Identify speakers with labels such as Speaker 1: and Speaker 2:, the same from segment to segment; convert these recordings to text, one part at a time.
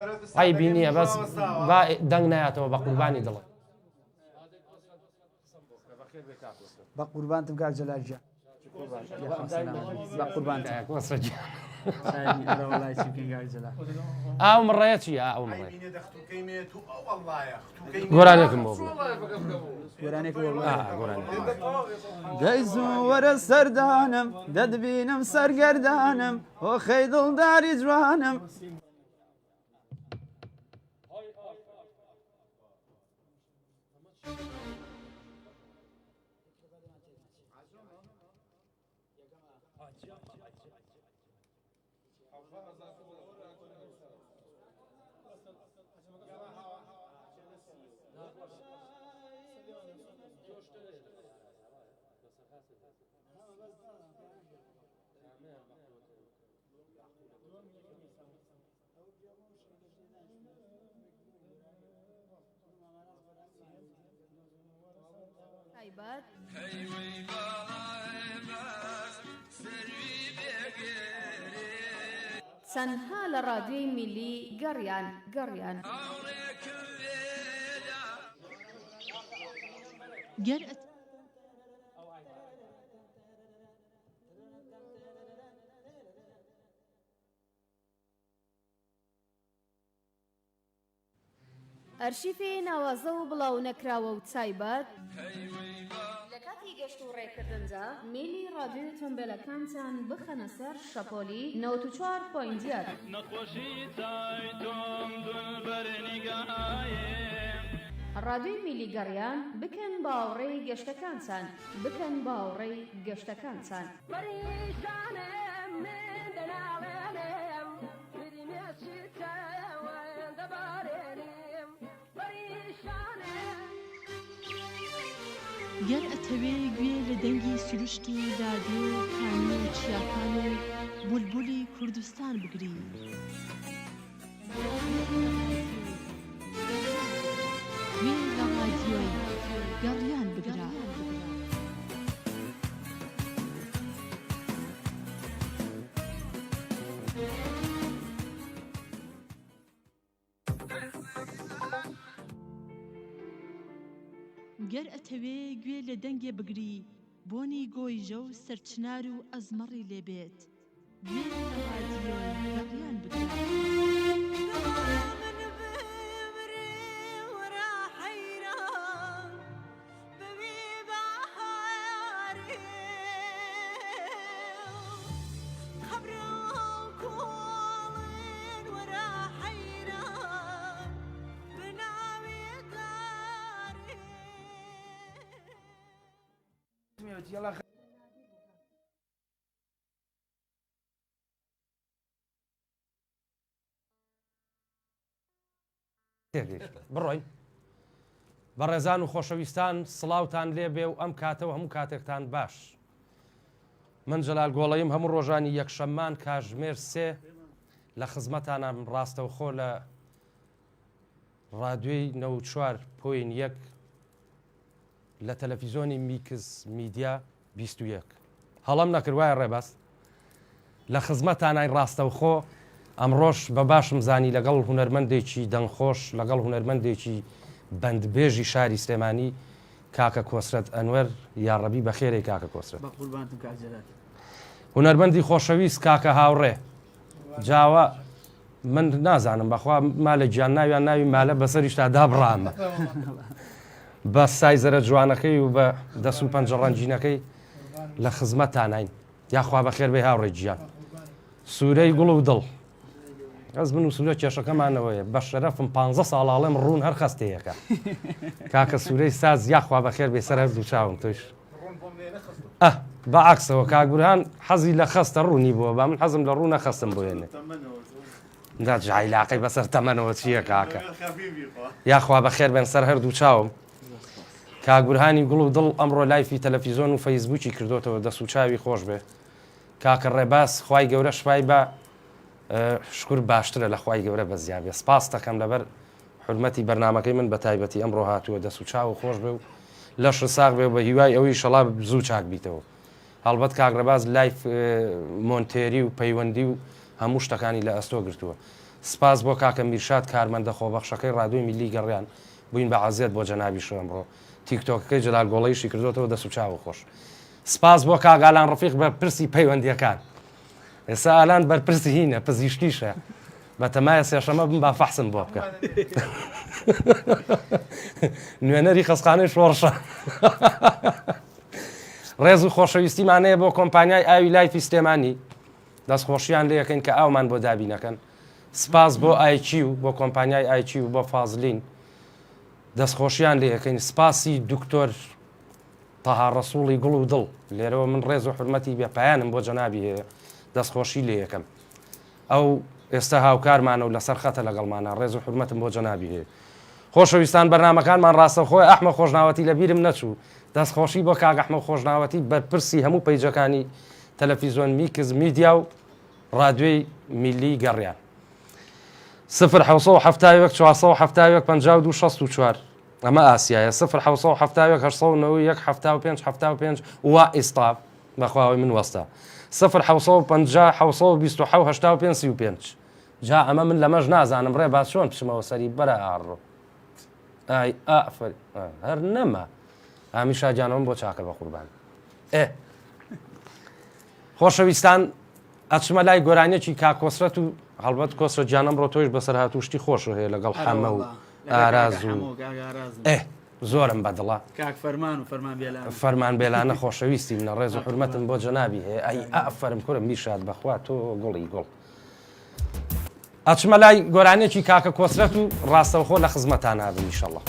Speaker 1: عیبی نییە بەس با دەنگ نایاتەوە بە قوربانی دڵێ
Speaker 2: بە قوربانتم کاک جەلال گیان بە قوربانتم وڵای چی بکەین کاک جەلال
Speaker 1: ئاو مڕەیە چیە ئاو مڕێ گۆرانێکم بۆ بوو
Speaker 2: گۆرانێک بۆ
Speaker 1: گۆرانێک
Speaker 2: دەی زوو وەرە سەردانم دەدبینم سەرگەردانم ئۆ خەی دڵداری جوانم
Speaker 3: چەندها لە ڕادیۆی میلی گەڕیان ئەرشیفی ناوازە و بڵاو نەکراوە و تایبەت لە کاتی گەشت و ڕێکردنجا میلی ڕادیۆی تۆمبێلەکانتان بخەنە سەر شەپۆلی 94.7 ڕادیۆی میلی گەڕیان بکەن باوەڕێی گەشتەکانتان
Speaker 4: گەر ئەتەوێ گوێ لە دەنگی سروشت و دادێ و کانی و چیاکان و بولبولی کوردستان بگری گوێ لە ڕادیۆی گەڕیان بگرە گەر ئەتەوێ گوێ لە دەنگێ بگری بۆنی گۆیژە و سەرچنار و ئەزمەڕی لێبێت گوێ لە ڕادیۆی گەڕیان بگرە
Speaker 1: بڕۆین بە ڕێزان و خۆشەویستان سڵاوتان لێ بێ و ئەم کاتەوە هەموو کاتێکتان باش من جەلال گۆڵەیم هەموو ڕۆژانی یەکشەممان کاتژمێر 3 لە خزمەتانە ڕاستەوخۆ لە ڕادیۆی 94.1 لە تەلەڤیزۆنی میکس میدیا 21 هەڵام نەکردوایە ڕێبەست لە خزمەتانای ڕاستەوخۆ ئەمڕۆژ بە باشم زانی لەگەڵ هونەرمەندێکی دەنگخۆش لەگەڵ هونەرمەندێکی بەندبێژی شاری سلێمانی کاکە کۆسرەت ئەنوەر یاڕەبی بەخێرەی کاکە کۆسرەت هونەرمەندی خۆشەویست کاکە هاوڕێ جاوە من نازانم بەخوا مالە گیان ناویان ناوی مالە بەسەریشتا دابڕامە بە سایزەرە جوانەکەی و بە دەست و پەنجەڕەنجینەکەی لە خزمەتانین یاخوا بەخێر بێ هاوڕێ گیان سوورەی گوڵ و دڵ ئەس من و سوورە کێشەکەمانەوەیە بە شەرەفم 15 ساڵاڵێم ڕوون هەر خەستەیەەکە کاکە سوورەی ساز یاخوا بەخێر بێ سەر دوو چاوم توش بەعکسەوە کاگورهان حەزی لە خەستە ڕوونی بووە با من حەزم لە ڕوو نەخەستم بۆێنێ دا جایلاقی بەسەر تەمەنەوە چییە کاکە یاخوا بەخێر بێن سەر هەردوو چاوم کاگورهانی گوڵ و دڵ ئەمڕۆ لایفی تەلەڤیزۆن و فەیسبووکی کردوتەوە دەست و چاوی خۆش بێ کاکە ڕێباس خوای گەورە شپای بە شکر باشترە لە خوای گەورە بە زیابێ سپاس دەکەم لەبەر حرمەتی بەرنامەکەی من بە تایبەتی ئەمڕۆ هاتووە دەست و چاو خۆش بێ و لەش ساغ بێ بە هیوای ئەوەی شەڵا زوو چاک بیتەوە هەڵبەت کاک ڕێباز لایف مۆنتێری و پەیوەندی و هەموو شتەکانی لە ئەستۆ گرتووە سپاس بۆ کاکە میرشاد کارمەندە خۆبەخشەکەی ڕادیۆی میلی گەڕیان بووین بە عەزیەت بۆ جەنابی شەمڕۆ تیکتۆکەکەی جەلال گۆڵەیشی کردوەوە دەست و چاو خۆش. سپاس بۆ کاگالان ڕەفیق بە پرسی پەیوەندیەکان. ئێستا ئالان بەرپرسی هینە پزیشکیشە بە تەمایە سێشەمە بم با فەحسم بۆ بکە. نوێنەری خەسخانەی شۆڕشە. ڕێز و خۆشەویستیمانەیە بۆ کۆمپانیای ئاوی لایفی سلێمانی دەستخۆشییان لێ یەکەین کە ئاومان بۆ دابینەکەن. سپاس بۆ ئایچی و بۆ کۆمپانیای ئایچی و بۆ فازلین دەستخۆشییان لێ یەکەین. سپاسی دکتۆر تەها ڕەسوڵی گوڵ و دڵ لێرەوە من ڕێز و حرمەتی بێپایانم بۆ جەنابی هەیە دەستخۆشی لێ یەکەم. ئەو ئێستا هاوکارمانە و لەسەر خەتە لەگەڵمانە ڕێز و حرمەتم بۆ جەنابی هەیە. خۆشەویستان بەرنامەکانمان ڕاستەخۆی ئەحمە خۆشناوەتی لە بیرم نەچوو دەستخۆشی بۆ کاک ئەحمە خۆشناوەتی بەرپرسی هەموو پەیجەکانی تەلەڤیزۆن میکس میدیا و ڕادیۆی میلی گەڕیان. 0 471 52 64 ئەمە ئاسیایە 0 471 75 وا ئیستا بەخواوەی من وەستا 0 5 جا ئەمە من لەمەش نازانم ڕێ باز چۆن پشمەوە سەری بەرە ئاڕۆ ئای ئافر هەر نەما ئامی شاجانەوەم بۆ چاکە بە قوربان. خۆشەویستان ئەچمە لای گۆرانیەکی کاکۆسرەت و هەڵبەت کۆسرە گیانم ڕۆ تۆیش بەسەر هاتوشتی خۆش هەیە لەگەڵ حەمە و ئاراز و زۆرم بەدڵە فەرمان بێلانە خۆشەویستی منە ڕێز و حرمەتم بۆ جەنابی هەیە ئەی ئەفەرم کوورم میرشاد بەخوا تۆ گوڵی گوڵ. ئەچمە لای گۆرانێکی کاکە کۆسرەت و ڕاستەوخۆ لە خزمەتان هاتم ئینشەڵڵا.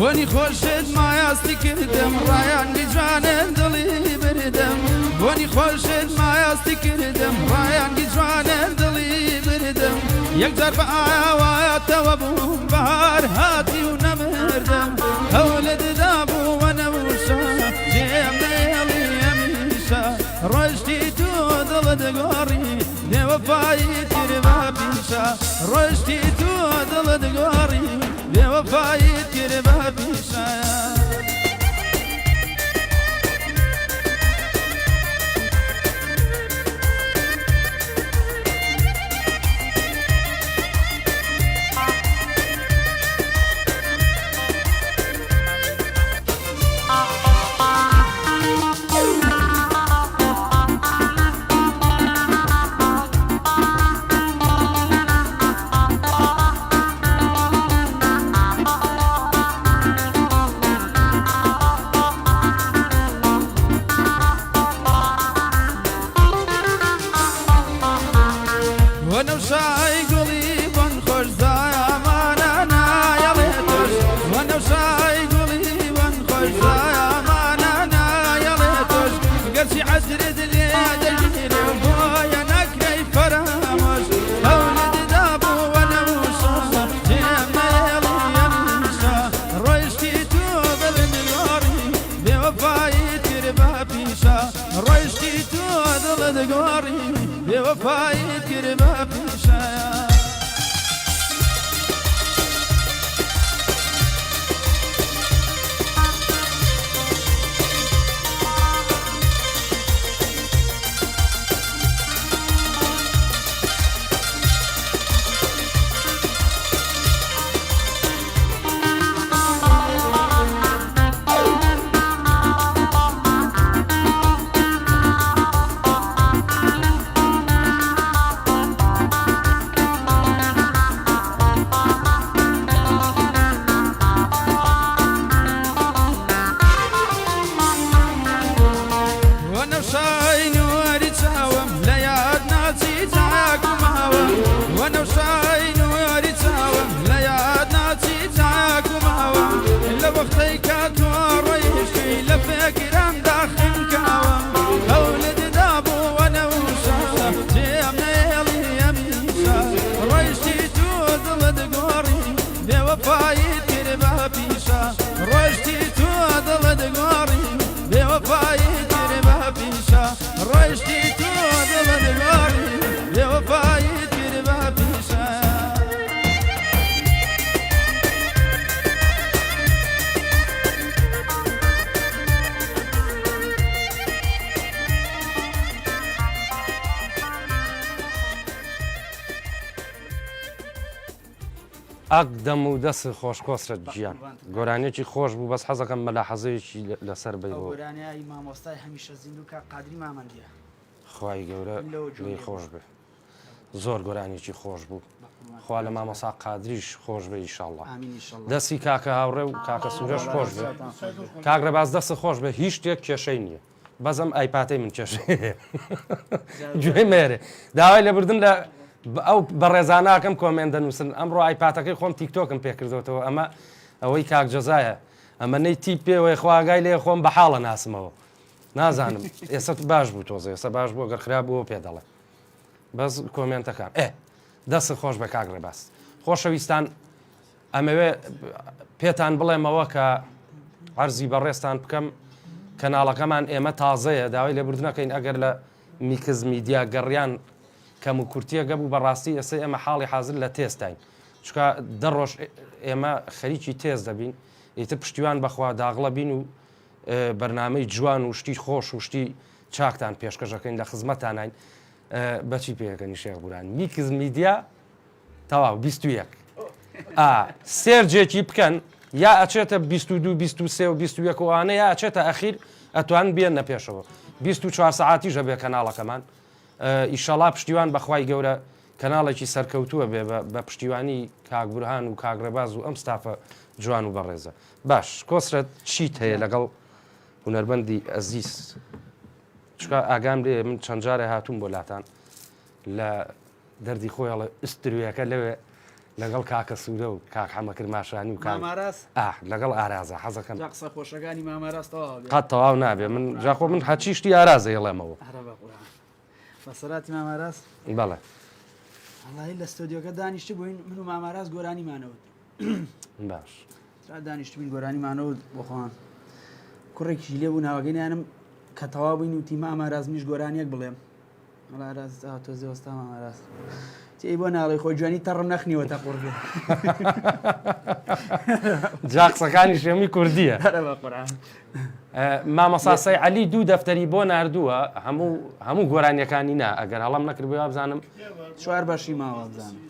Speaker 2: بۆنی خۆشت مایاستی کردم ڕایانی جوانم دڵی بردم بۆنی خۆشت مایاستی کردم ڕایانی جوانم دڵی بردم یەکجار بە ئاوایەتەوە بووم بەهار هاتی و نەمردم هەولێددا بووە نەوشە جێم نەهێڵی هەمیشە ڕۆژتی تو دڵت گۆڕی بێوەفایی کرد بە پیشە ڕۆژتی تو دڵت گۆڕی بێوەفایی کرد بە پیشە ونەوشای گوڵی وەن خۆشایە مانانە یەڵێ تۆش گەرچی عەزرت لێ دەژیرێ بۆیە نەکرەی فەرامۆش هەولێدا بووە نەوشە جێمەێڵی ئەمیشە ڕۆیشتی تۆ بەڵێنگۆڕی بێوەفایت کرد بە پیشە ڕۆیشتی تۆ دڵت گۆڕی بێوەفایت کرد بە پیشە
Speaker 1: ئەقدەم و دەست خۆش کۆسرت گیان گۆرانێکی خۆش بوو بەس حەزەکەم مەلاحەزەیەکی لەسەر بێ بۆ
Speaker 5: گۆرانیایی مامۆستای هەمیشە زیندوکە قادری مامەندیە
Speaker 1: خوای گەورە لێی خۆش بێ زۆر گۆرانێکی خۆش بوو خوا لە مامۆسا قادریش خۆش بێ ئیشاڵڵا دەستی کاکە هاوڕێ و کاکە سوورەش خۆش بێ کاگرە باز دەست خۆش بێ هیچ شتێک کێشەی نییە بەزەم ئایپاتەی من کێشەیە گوێ مێرێ داوای لێبردن لە ئەو بەڕێزاناکەم کۆمێن دەنووسن ئەمڕۆ ئایپاتەکەی خۆم تیکتۆکم پێکردەوەتەوە ئەمە ئەوەی کاک جەزایە ئەمە نەی تی پێوەی خواگای لێ خۆم بە حاڵە ناسمەوە نازانم ئێستا باش بوو تۆزە ئێستا باش بوو گەر خراپ بووە پێ دەڵێ بەس کۆمنتەکان دەست خۆش بە کاگرێ باست خۆشەویستان ئەمەوێ پێتان بڵێمەوە کە عەرزی بەڕێستان بکەم کەناڵەکەمان ئێمە تازەیە داوای لێبوردنەکەین ئەگەر لە میکز میدیا گەڕیان کەم و کورتیە گەبوو بەڕاستی ئێستا ئێمە حاڵی حاضر لە تێستین چکە دەڕۆژ ئێمە خەریکی تێز دەبین ئیتر پشتیوان بەخوا داغڵە بین و بەرنامەی جوان و شتی خۆش و شتی چاکتان پێشکەشەکەین لە خزمەتانین بەچی پێەکەنی شێخ بوران میکز میدیا تەواو 21 سێرجێکی بکەن یا ئەچێتە 22 23 و 21 وانە یا ئەچێتە ئەخیر ئەتوان بێن نەپێشەوە 24 ساعتی ژە بێ کەناڵەکەمان ئیشەڵا پشتیوان بەخوای گەورە کەناڵێکی سەرکەوتووە بێ بە پشتیوانی کاکبورهان و کاگرێباز و ئەم ستافە جوان و بەڕێزە باش کۆسرەت چیت هەیە لەگەڵ هونەربەندی ئەزیز چکە ئاگام لێ من چەند جارێ هاتووم بۆ لاتان لە دەردی خۆیڵە ئسترویەکە لەوێ لەگەڵ کاکە سوورە و کاک حەمەکرد ماشانی و لەگەڵ ئارازە حەزەکەم
Speaker 5: قسە خۆشەکانی ماماراستەوە
Speaker 1: قەت تەواو نابێ من جاخۆ من هەچی شتی ئارازە هێڵێمەوە
Speaker 5: بەسەراتی ماماراست
Speaker 1: بەڵێ
Speaker 5: ئەڵی لە ستۆدیۆکە دانیشتی بووین من و ماماراست گۆرانیمانەوت
Speaker 1: باش
Speaker 5: دانیشت بووین گۆرانیمانەوت بۆخۆن کوڕێکی لێ بوو ناوەگەینیانم کە تەواو بووین وتی ماماراست منیش گۆرانیەک بڵێم ئەڵاراست تۆزێ وەستا ماماراست تی بۆ ناڵی خۆی جوانی تەڕم نەخنیوە تا قوڕ بێ
Speaker 1: جا قسەکانی شێمی کوردیە مامەساسەی عەلی دوو دەفتەری بۆ ناردووە هەموو گۆرانیەکانی نا ئەگەر هەڵام نەکردبووە بزانم
Speaker 5: چوار بەشی ماوە بزانم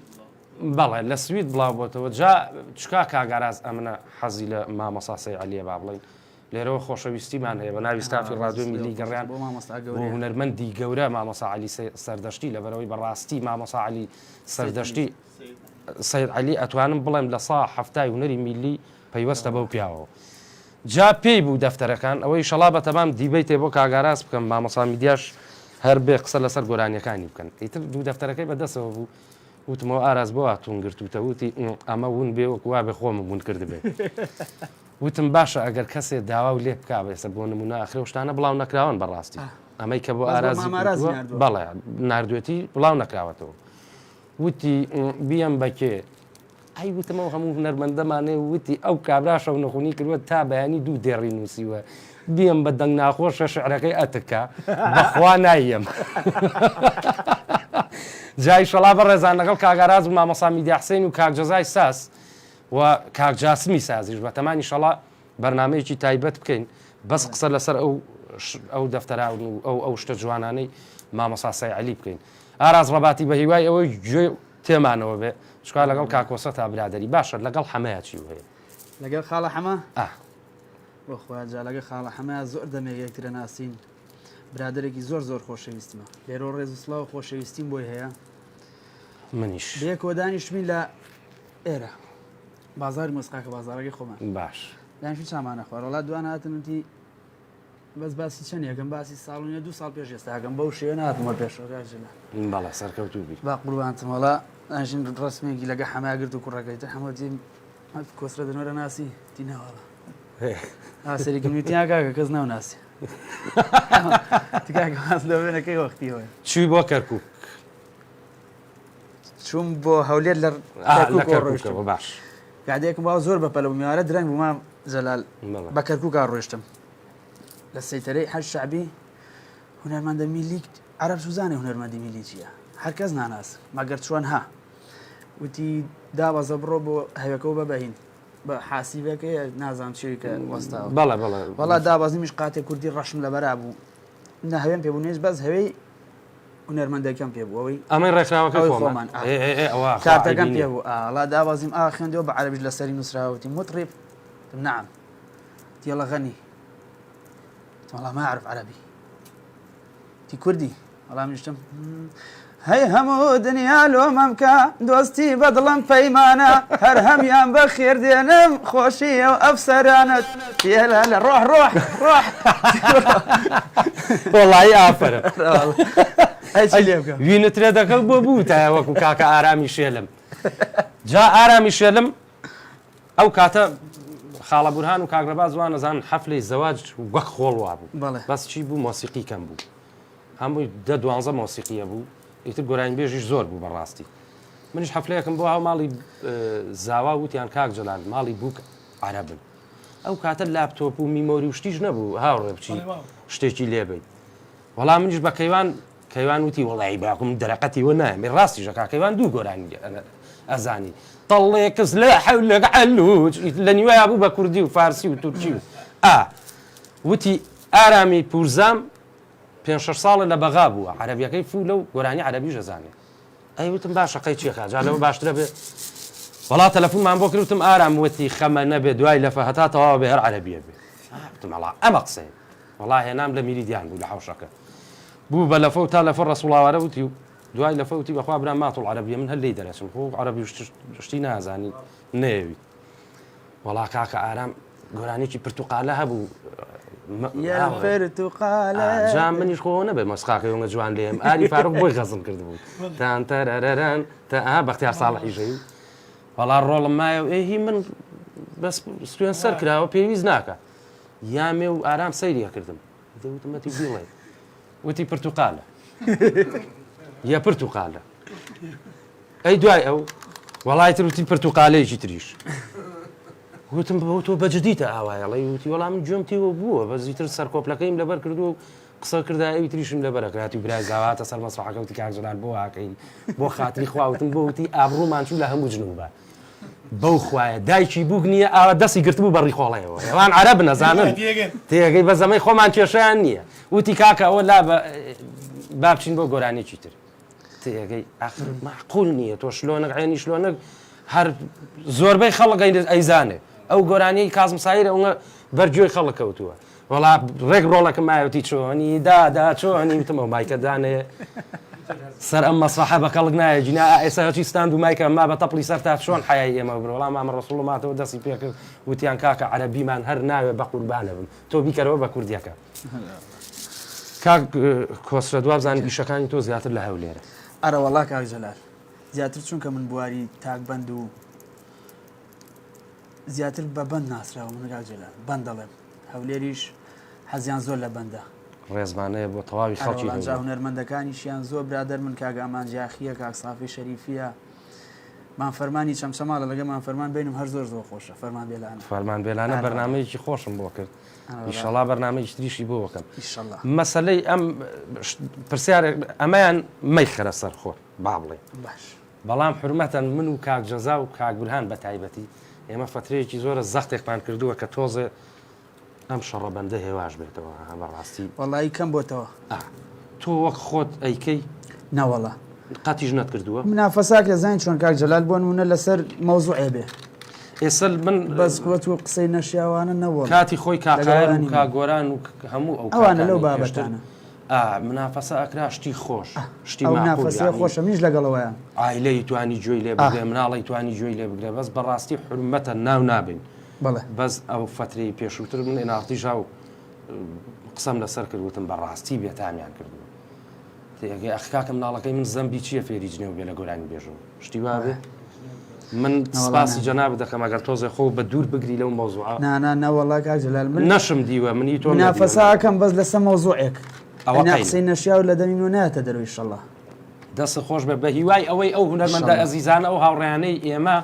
Speaker 1: بەڵێ لە سوید بڵاو بۆتەوە جا چکا کاگاراز ئەمنە حەزی لە مامەساسەی عەلیە با بڵین لێرەوە خۆشەویستیمان هەیە بە ناوی ستافی ڕادیۆ میلی گەڕیان
Speaker 5: بۆ مامۆستا
Speaker 1: بۆ هونەرمەندی گەورە مامۆسا عەلی سەردەشتی لەبەرەوەی بەڕاستی مامۆسا عەلی سەردەشتی سەید عەلی ئەتوانم بڵێم لە سا هەفتای هونەری میلی پەیوەستە بەو پیاوەوە جا پێی بوو دەفتەرەکان ئەوەی شەڵا بە تەمام دیبەی تێ بۆ کاگاراز بکەم مامۆسا میدیاش هەر بێ قسە لەسەر گۆرانیەکانی بکەن ئیتر دوو دەفتەرەکەی بەدەستەوە بوو وتمەوە ئاراز بۆ هاتوون گرتوتە وتی ئەمە ون بێ وەک وا بێ خۆمە ون کرد بێ وتم باشە ئەگەر کەسێ داوا و لێ بکا بێسە بۆ نمونە ئاخرە و شتانە بڵاو نەکراون بەڕاستی ئەمەی کە بۆ ئارازی بەڵێ نردوێتی بڵاو نەکراوەتەوە وتی بیەم بەکێ ئەی وتمەوە هەموو هونەرمەندەمانێ وتی ئەو کابراشە و نەخونی کردووە تا بەیانی دوو دێڕی نووسیوە بیەم بە دەنگ ناخۆشە شعرەکەی ئەتکە بەخوا نایەم جای شەڵا بە ڕێزان لەگەڵ کاگاراز و مامەسا میدیا حسین و کاکجەزای ساس و کاکجاسمی سازیش بە تەمانی شەڵا بەرنمەیەکی تایبەت بکەین بەس قسە لەسەر ئەو دەفتەراون و ئەو شتە جوانانەی مامەسا سەیعەلی بکەین ئاراز ڕەباتی بە هیوای ئەوەی گوێ تێمانەوە بێ چکار لەگەڵ کاکۆسە تا برادری باشە لەگەڵ حەمەیەکی هەیە
Speaker 5: لەگەڵ خاڵە حەمە بۆ خۆجا لەگە خاڵە حەمە زۆر دەمێک یەکترە ناسین برادێکی زۆر زۆر خۆشەویستمە لێرۆ ڕێز و سڵاو خۆشەویستیم بۆی هەیە
Speaker 1: منیش
Speaker 5: بەیە کۆدانیشتمی لە ئێرە بازاری مۆسقاکە بازارەکەی خۆمان
Speaker 1: باش
Speaker 5: دانیشتمی چامانە خوارەڵا دوان هاتنوتی بەس باسی چەند یەکەم باسی ساڵونیە 2 ساڵ پێش ئێستاکەم بەو شێوە نهاتمەوە پێشەوەکەژە
Speaker 1: باڵا سەرکەوتوبی
Speaker 5: با قوربانتمەڵا دانیشتین ڕسمێکی لەگە حەماگرت و کوڕەکەیتە هەمووتیم کۆسرە دەنوەرە ناسی تینەوەڵە ئاسەرێکی نوتیان کاکە کەس ناوناسی تکاکە ماس لەوێنەکەی وەختیەوە
Speaker 1: چووی بۆ کەرکووک
Speaker 5: چوون بۆ هەولێر لە
Speaker 1: کەرکووکەوە باش
Speaker 5: کادێکم باو زۆر بەپەلە و میوارە درەنگ بوومە جەلال بە کەرکووکا ڕۆیشتم لە سەیتەرەی حەج شعبی هونەرمەندە میلی عەرەب سوزانێ هونەرمەندی میلی چییە هەر کەس ناناس مەگەر چۆن ها وتی دابەزە بڕۆ بۆ هەوێکەوە بەبەهین بە حاسیبەکەی نازانم چێکە وەستاوە
Speaker 1: بەڵێ
Speaker 5: وەڵا دابازیمیش قاتێ کوردی ڕەشم لەبەرا بوو نە هەوێن پێبوو نێش بەس هەوەی هونەرمەندەکەم پێبوو ئەوەی
Speaker 1: ئەمەی ڕێکخراوەکەی
Speaker 5: خۆمان کارتەکەم پێبوو ئاڵا دابازیم خوێندەوە بە عەرەبیش لەسەری نووسراوەتی مطرب نعم يلا غني والله ما أعرف عربي تي كردي والله من يشتم هي همو دنيا لو ممكا دوستي بدلم فيمانا هر هم يام بخير دينم خوشية وأفسرانت يا لا روح روح روح
Speaker 1: والله آفر
Speaker 5: هاي شي اللي يبقى
Speaker 1: وين تريدك بوبوتا وكو كاكا آرامي شيلم جاء آرامي شيلم أو كاتا خاڵە بورهان و کاگرەبا زوان نەزان حەفلەی زەواج وەک خۆڵوا بوو بەس چی بوو مۆسیقی کەم بوو هەمووی 10-12 مۆسیقیە بوو ئیتر گۆرانی بێژیش زۆر بوو بەڕاستی منیش حەفلەیەکم بۆ هاو ماڵی زاوا وتیان کاک جەلال ماڵی بووک عەرەبن ئەو کاتە لاپتۆپ و میمۆری و شتیش نەبوو هاوڕێ بچی شتێکی لێبێت وەڵام منیش بە کەیوان وتی وەڵی باکم دەرەقەتیوە نایە ڕاستیژەکە کەیوان دوو گۆرانی ئەزانی طلێکس لە حەولەک عەلوج لە نیوەیە بوو بە کوردی و فارسی و تورکی و وتی ئارامی پورزام 5-6 ساڵە لە بەغا بووە عەرەبیەکەی فوو لەو گۆرانی عەرەبیش ئەزانێ ئەی وتم باشەقەی چیەکە جا لەوە باشترە بێ وەڵا تەلەفۆنمان بۆ کردوتم ئارام وتی خەمە نەبێ دوای لەفە هەتا تەواو بێ هەر عەرەبیە بێ وتم وەڵا ئەمە قسەیە وەڵا هێنام لە میریدیان بوو لە حەوشەکە بوو بە لەفە و تا لەفە ڕەسوڵاوارە وتی و دوای لە فەوتی بەخوا برا ماتڵ عەرەبیە من هەر لێی دەرەچم خۆ عەرەبی شتی نازانی نەیەوی وەڵا کاکە ئارام گۆرانێکی پرتوقالە هەبوو جا منیش خۆ نەبێ مەسقاکە یۆنگە جوان لێم ئاری فاروق بۆی غەزم کردبوو تانتەرەرەرەن تا بەختیار ساڵحی ژەوی وەڵا ڕۆڵم مایە و ئێهی من بەس سوێن سەر کراوە پێویست ناکە یامێ و ئارام سەیریە کردم دەوتمەتی بڵێ وتی پرتوقالە یا پرتوقالە ئەی دوای ئەو وەڵای تر وتی پرتوقالەیەکی تریش وتم بۆ تۆ بەجددیتە ئاوایەڵی وتی وەڵام من گوێم تێوە بووە بەزیتر سەرکۆپلەکەیم لەبەر کردو و قسە کردا ئەوی تریشم لەبەرەکراتی برای زاواتە سەر مەسرحەکە وتی کاکجەلال بۆ واکەی بۆ خاتری خواوتم بۆ وتی ئابڕوومان چوو لە هەموو جنوبە بەو خوایە دایکی بوو نییە ئاوا دەستی گرتبوو بەڕی خۆڵەیەوە ئەوان عەرەب نەزانن تێگەی بە زەمەی خۆمان کێشیان نییە وتی کاکە ئەوە لا با بچین بۆ گۆرانێکی تر تێگەی ئاخر معقول نییە تۆ شلۆنەک عێنی شلۆنەک هەر زۆربەی خەڵک ئەیزانێ ئەو گۆرانەی کازم سایر ئەوە بەرگوێی خەڵک کەوتووە وەڵا ڕێک ڕۆڵەکەم مایەوتی چۆنی دادا چۆنی وتمەوە مایکە دانێ سەر ئەم مەسرحە بە خەڵک نایە جینا ئێستا هەچی ستاند و مایکە ما بە تەپڵی سەر تا چۆن حیای ئێمە بڕ وەڵام مامە ڕەسوڵ ماتەوە دەستی پێکرد وتیان کاکە عەرەبیمان هەر ناوێ بە قوربانە بم تۆ بیکەرەوە بە کوردیەکە کاک کۆسرە دواب زانی ئیشەکانی تۆ زیاتر لە هەولێرە
Speaker 5: ئەرە وەڵا کاک جەلال زیاتر چونکە من بواری تاکبەند و زیاتر بە بەند ناسراوە منگال جەلال بەند دەڵێم هەولێریش حەزیان زۆر لە بەندە
Speaker 1: ڕێزمانەیە بۆ تەواوی خەڵکی
Speaker 5: ئەوانجا هونەرمەندەکانیشیان زۆر برادەر من کاک ئامان جاخیە کاک سافی شەریفیە مانفەرمانی چەمچەماڵە لەگە مانفەرمان بینم هەر زۆر زۆر خۆشە فەرمان بێلانە
Speaker 1: فەرمان بێلانە بەرنامەیەکی خۆشم بۆ کرد ئیشەڵا بەرنامەیەکی تریشی بۆ وەکەم
Speaker 5: ئیشەڵا
Speaker 1: مەسەلەی ئەم پرسیارێک ئەمەیان مەیخەرە سەر خۆ با بڵێ
Speaker 5: باش
Speaker 1: بەڵام حرمەتەن من و کاک جەزا و کاک بورهان بە تایبەتی ئێمە فترەیەکی زۆرە زەختێکمان کردووە کە تۆزێ ئەم شەڕەبەندە هێواش بێتەوە بەڕاستی
Speaker 5: وەڵایی کەم بۆتەوە
Speaker 1: تۆ وەک خۆت ئەیکەی
Speaker 5: نەوەڵە
Speaker 1: قەتیش نەتکردووە
Speaker 5: منافەساک لە زین چۆن کاک جەلال بۆ نمونە لەسەر مەوزوعێ بێ
Speaker 1: ئێستا من
Speaker 5: بەس کۆت و قسەی نەشیاوانە نەوەڵ
Speaker 1: کاتی خۆی کاکایەر و کاگۆران و هەموو
Speaker 5: ئەوانە لەو بابەتانە
Speaker 1: منافەسە ئەکرا شتی خۆش شتی
Speaker 5: ئەو نافەسەیە خۆشە میش لەگەڵەوەیان
Speaker 1: ئایلەی توانی گوێی لێ بگرێ مناڵی توانی گوێی لێ بگرێ بەس بەڕاستی حرمەتە ناو نابین
Speaker 5: بەڵێ
Speaker 1: بەس ئەو فترەی پێشووتر من ئێناڵتیژا و قسەم لەسەر کردوتم بەڕاستی بێتامیان کردو ئەخکاکە مناڵەکەی من زەمبی چییە فێری جنێ و بێ لە گۆرانی بێژم شتی وابێ من سپاسی جەناب دەکەم ئەگەر تۆزێ خۆ بە دوور بگری لەو مەوزوعە
Speaker 5: نەوەڵا کاک جەلال من
Speaker 1: نەشم دیوە منی تۆ
Speaker 5: منافەساکەم بەس لەسەر مەوزوعێک قسەی نەشیا و لە دەمی و نایەتە دەروی ئیشەڵا
Speaker 1: دەست خۆش بە هیوای ئەوەی ئەو هونەرمەندە ئەزیزانە ئەو هاوڕێیانەی ئێمە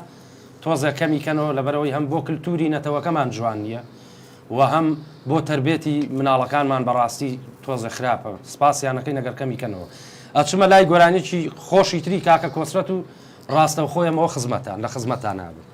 Speaker 1: تۆزە کەمیکەنەوە لەبەرەوەی هەم بۆ کللتوری نەتەوەکەمان جوان نییە و هەم بۆ تربێتی مناڵەکانمان بەڕاستی تۆزە خراپە سپاسیانەکەی نەگەر کەمیکەنەوە ئەچمە لای گۆرانێکی خۆشی تری کاکە کۆسرەت و ڕاستە خۆیەمەوە خزمەتان لە خزمەتان نابێت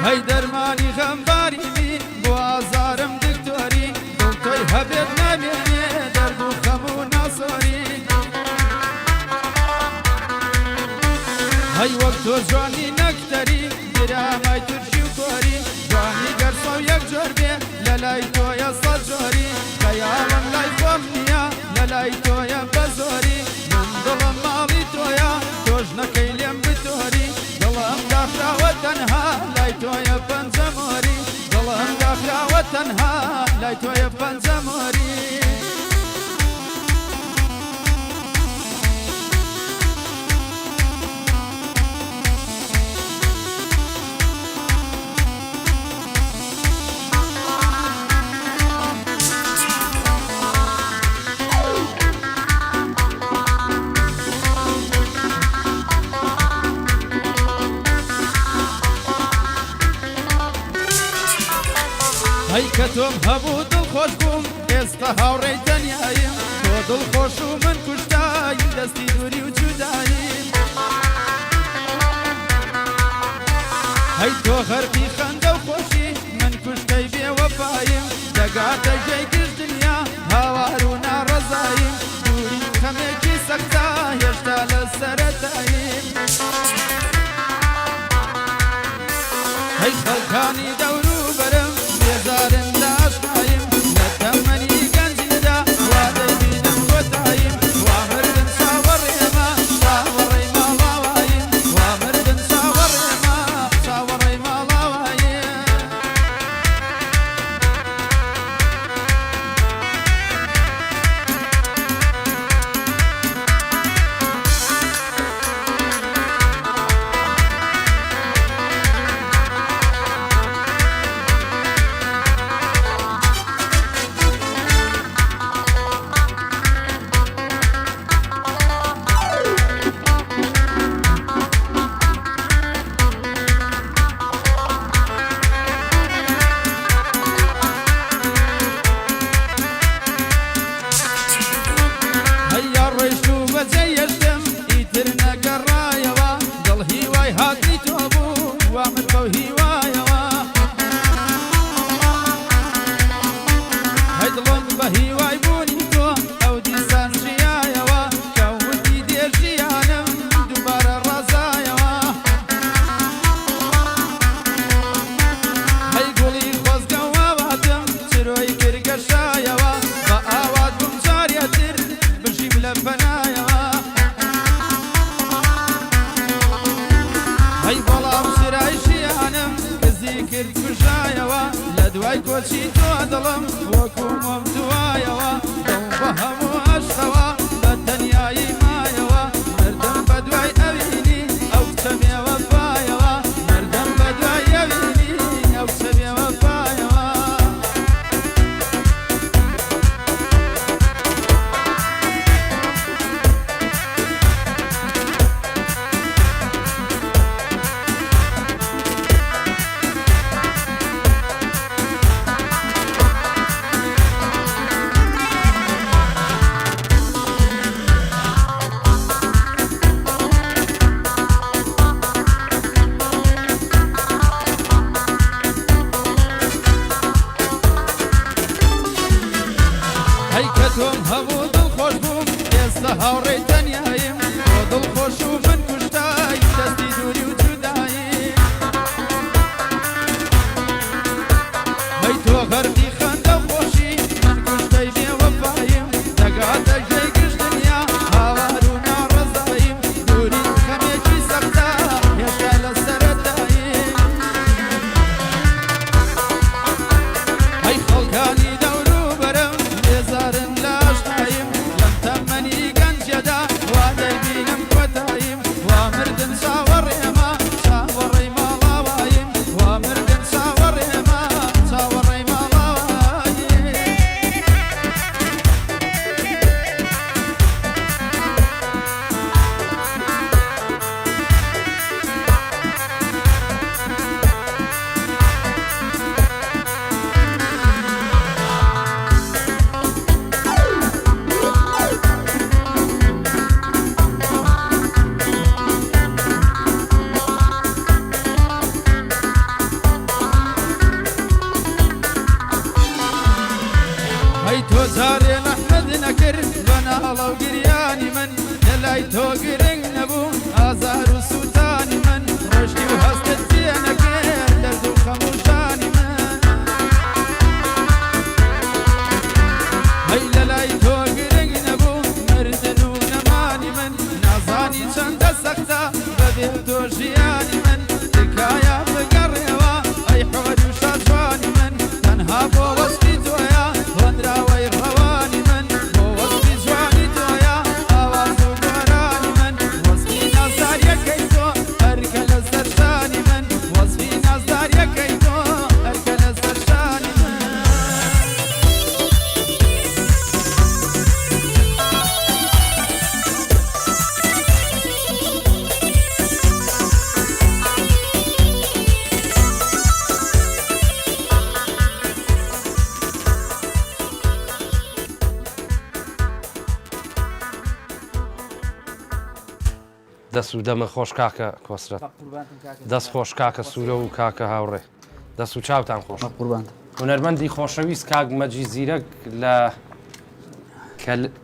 Speaker 2: هەی دەرمانی غەمباری من بۆ ئازارم دکتۆری دڵتۆی هەبێت نامێنێ دەرد و خەم و ناسۆری هەی وەک تۆ جوانی نەکتەری گرامای تورشی و کۆری جوانی گەرسە و یەک جۆر بێ لە لای تۆیە سەد جۆری خەیاڵم لای خۆم نییە لە لای تۆیە بە زۆری من دڵم ماڵی تۆیە تۆش نەکەی لێم بتۆری دڵم داخراوە تەنها لای تۆیە پەنجەمۆری دڵم داخراوە تەنها لای تۆیە پەنجەمۆری هەی کە تۆم هەبوو دڵخۆش بووم ئێستا هاوڕێی تەنیاییم تۆ دڵخۆش و من کوشتایم دەستی دووری و جوداییم هەی تۆ غەرقی خەندە و خۆشی من کوشتەی بێوەفایم دەگاتە ژێی گشتنیا هاوار و ناڕەزاییم دووری خەمێکی سەختا هێشتا لە سەرەتاییم هەی خەڵکانی دەور و بەرم بێزارن لە عەشقایم لە تەمەنی گەنجیدا وا دەبینم کۆتاییم وا مردن چاوەڕێمە چاوەڕێی ماڵاواییم وا مردن چاوەڕێمە چاوەڕێی ماڵاواییم دوای کۆچی تۆ دڵم وەکو مۆم دوایەوە دڵ بە هەموو عەشقەوە بە تەنیایی مایەوە مردم بە دوای ئەوینی ئەو کچە بێوەفایەوە مردم بە دوای ئەوینی ئەو کچە بێوەفایەوە تۆم هەموو دڵخۆش بووم ئێستا هاوڕێی تەنیاییم بۆ دڵخۆش و من کوشتای دەستی دووری و جودایی هەی تۆ غەرقی خەندە و خۆشی من کوشتەی بێوەفاییم دەگاتە ژێی گشتنیا هاوار و ناڕەزاییم دووری خەمێکی سەختە هێشتا لە سەرەتاییم هەی خەڵکانی دەور و بەرەم بێزارن لە عەشقاییم لەم تەمەنی گەنجەدا وا دەیبینم کۆتاییم وا مردن چاوەڕێمە چاوەڕێی ماڵاواییم وا مردن چاوەڕێمە چاوەڕێی ماڵاواییم هەی تۆ جارێ نەحمەد نەکرد بە ناڵە و گریانی من لەلای تۆ گرنگ نەبوو ئازار و سووتانی من ڕۆشتی و هەستت جێ نەکرد دەرد و خەموشانی من هەی لەلای تۆ گرنگ نەبوو مردن و نەمانی من نازانی چەندە سەختە بەبێ تۆ ژیانی من تکایە بگەڕێەوە ئەی حۆری و شاجوانی من تەنها بۆ وەستی تۆیە وەندراوەی ڕەوانی من بۆ وەستی جوانی تۆیە ئاواز و گۆرانی من وەسفی نازداریەکەی تۆ هەرکە لە سەرشانی من وەسفی نازداریەکەی تۆ هەرکە لە سەرشانی من
Speaker 1: دەست و دەمە خۆش کاکە کۆسرەت دەست خۆش کاکە سوورە و کاکە هاوڕێ دەست و چاوتان خۆش
Speaker 5: قوربان
Speaker 1: هونەرمەندی خۆشەویست کاک مەجی زیرەک لە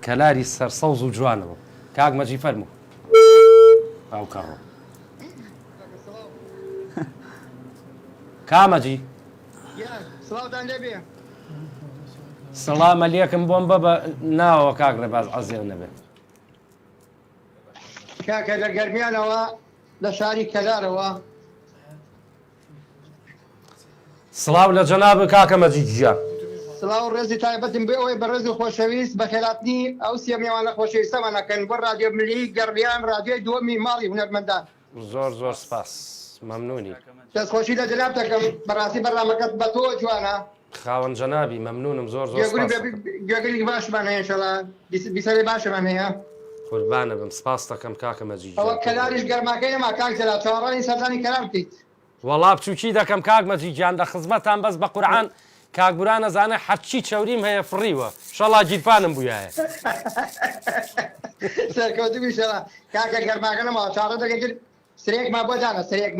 Speaker 1: کەلاری سەرسەوز و جوانەوە کاک مەجی فەرموو ئەو کاڕۆ کامەجی
Speaker 6: سڵاوتان لێبێ
Speaker 1: سڵامە لێکم بۆم بە بە ناوەوە کاک ڕێباز عەزیز نەبێت
Speaker 6: کاکە لە گەرمیانەوە لە شاری کەلارەوە
Speaker 1: سڵاو لە جەنابە کاکە مەجید گیان
Speaker 6: سڵاو و ڕێزی تایبەتم بێ ئەوەی بە ڕێز و خۆشەویست بە خێراتنی ئەو سێ میوان لە خۆشەویستەمانەکەن بۆ ڕادیۆ ملی گەڕیان ڕادیۆی دووەمی ماڵی هونەرمەندان
Speaker 1: زۆر زۆر سپاس مەمنونی
Speaker 6: دەستخۆشی لە جەناب دەکەم بەڕاستی بەڕامەکەت بە تۆ جوانە
Speaker 1: خاوەن جەنابی مەمنونم زۆر زۆر سپاس
Speaker 6: گوێگری باشمان هەیە ئینشەڵا بیسەری باشمان هەیە
Speaker 1: قوربانە بم سپاس دەکەم کاکە مەجید
Speaker 6: ئەوە کەلاریش گەرماکەی نەما کاک جەلا چاوەڕانی سەردانی کەلار بکەیت
Speaker 1: وەڵا بچووکی دەکەم کاک مەجید گیان لە خزمەتان بەس بە قورعان کاکبوران ئەزانە حەچی چەوریم هەیە فڕیوە شەڵا گیرپانم بوویایە
Speaker 6: سەرکەوتوی شەڵا کاکە گەرماکە نەما چاڕە دەگەیت سرێکمان بۆ دانە سرێک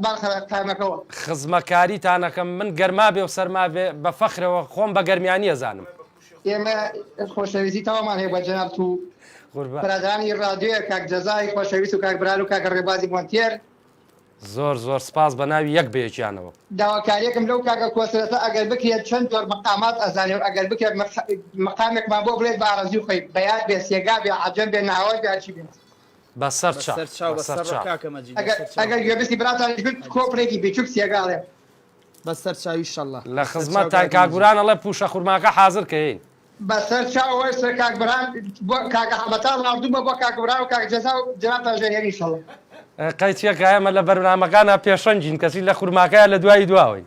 Speaker 6: ماڵخەرە تایمەکەەوە
Speaker 1: خزمەکاریتانەکەم من گەرما بێ و سەرما بێ بە فەخرەوە خۆم بە گەرمیانی ئەزانم
Speaker 6: ئێمە خۆشەویستی تاوامان هەیە بە جەناب تو برادرانی ڕادیۆیە کاک جەزای خۆشەویست و کاک برال و کاکە ڕێبازی مۆنتێر
Speaker 1: زۆر زۆر سپاس بە ناوی یەک بەیەکیانەوە
Speaker 6: داواکاریەکەم لەو کاکە کۆسرەتە ئەگەر بکرێت چەند جۆر مەقامات ئەزانێ و ئەگەر بکرێت مەقامێکمان بۆ بڵێت بە ئارەزوی خۆی بەیاد بێ سێگا بێ عەجەم بێ ناوای بێ هەرچی بێت
Speaker 1: بەسەر
Speaker 5: سەر چاو بەسەر کاکە مەجید
Speaker 6: ئەگەر گوێبستی براتانیش بێت کۆپڕێکی بێچووک سێگاڵێ
Speaker 5: بەسەر چاوی شەڵە
Speaker 1: لە خزمەتتان کاگوران ئەڵێ پوشە خوورماکە حاضر کەین
Speaker 6: بەسەر چاوە کاک بران بۆ کاکە حەمەتان ڕاردوومە بۆ کاکبران و کاک جەزا و جناب تاژێریانی ئینشەڵڵا
Speaker 1: قەیچێکە ئێمە لە بەرنامەکانە پێشەنجین کەسی لە خوورماکەیە لە دوایی دواوەین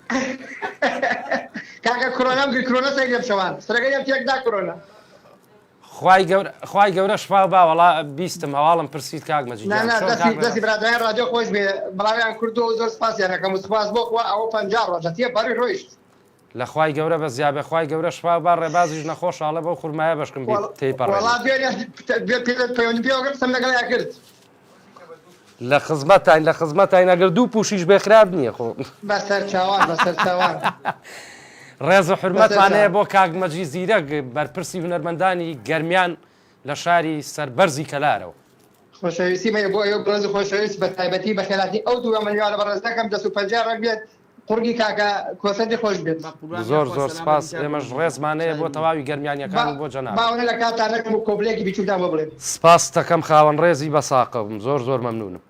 Speaker 6: کاکە کۆرۆنام کۆرۆنە سەی لەم شەوان سرەکەی ئەم تێکدا کۆرۆنە
Speaker 1: خوای گەورە شفا با وەڵا بیستم هەواڵم پرسیت کاک مەجید
Speaker 6: دەستی برادرایان رادیۆ خۆش بێ بەڵاویان کردو و زۆر سپاسیان دەکەم و سپاس بۆ خوا ئەوە 50 ڕۆژە تێ بەڕی ڕۆیشت
Speaker 1: لە خوای گەورە بە زیابێ خوای گەورە شفا با ڕێبازیش نەخۆشاڵە بەو خوورمایە بەشکم تێیپەڕێ
Speaker 6: وەڵا پەیوەندی پێوە قسەم لەگەڵیا کرد
Speaker 1: لە خزمەتین ئەگەر دوو پوشیش بێ خراپ نییە خۆ
Speaker 6: بەسەر چاوان
Speaker 1: ڕێز و حرمەتمانەیە بۆ کاک مەجید زیرەک بەرپرسی هونەرمەندانی گەرمیان لە شاری سەربەرزی کەلارەوە
Speaker 6: خۆشەویستیمە بۆ ئێوە بڕز و خۆشەویست بە تایبەتی بە خێراتی ئەو دووە ملیۆنە بەڕێز دەکەم 250 ڕێک بێت قورگی کاکە کۆسەندی خۆش بێت
Speaker 1: زۆر سپاس ئێمەش ڕێزمانەیە بۆ تەواوی گەرمیانیەکان و بۆ جەناب
Speaker 6: باوەنە لە کاتان نەکەم و کۆبلێکی بیچوودا بۆ بڵێن
Speaker 1: سپاس دەکەم خاوەن ڕێزی بە ساقم زۆر مەمنونم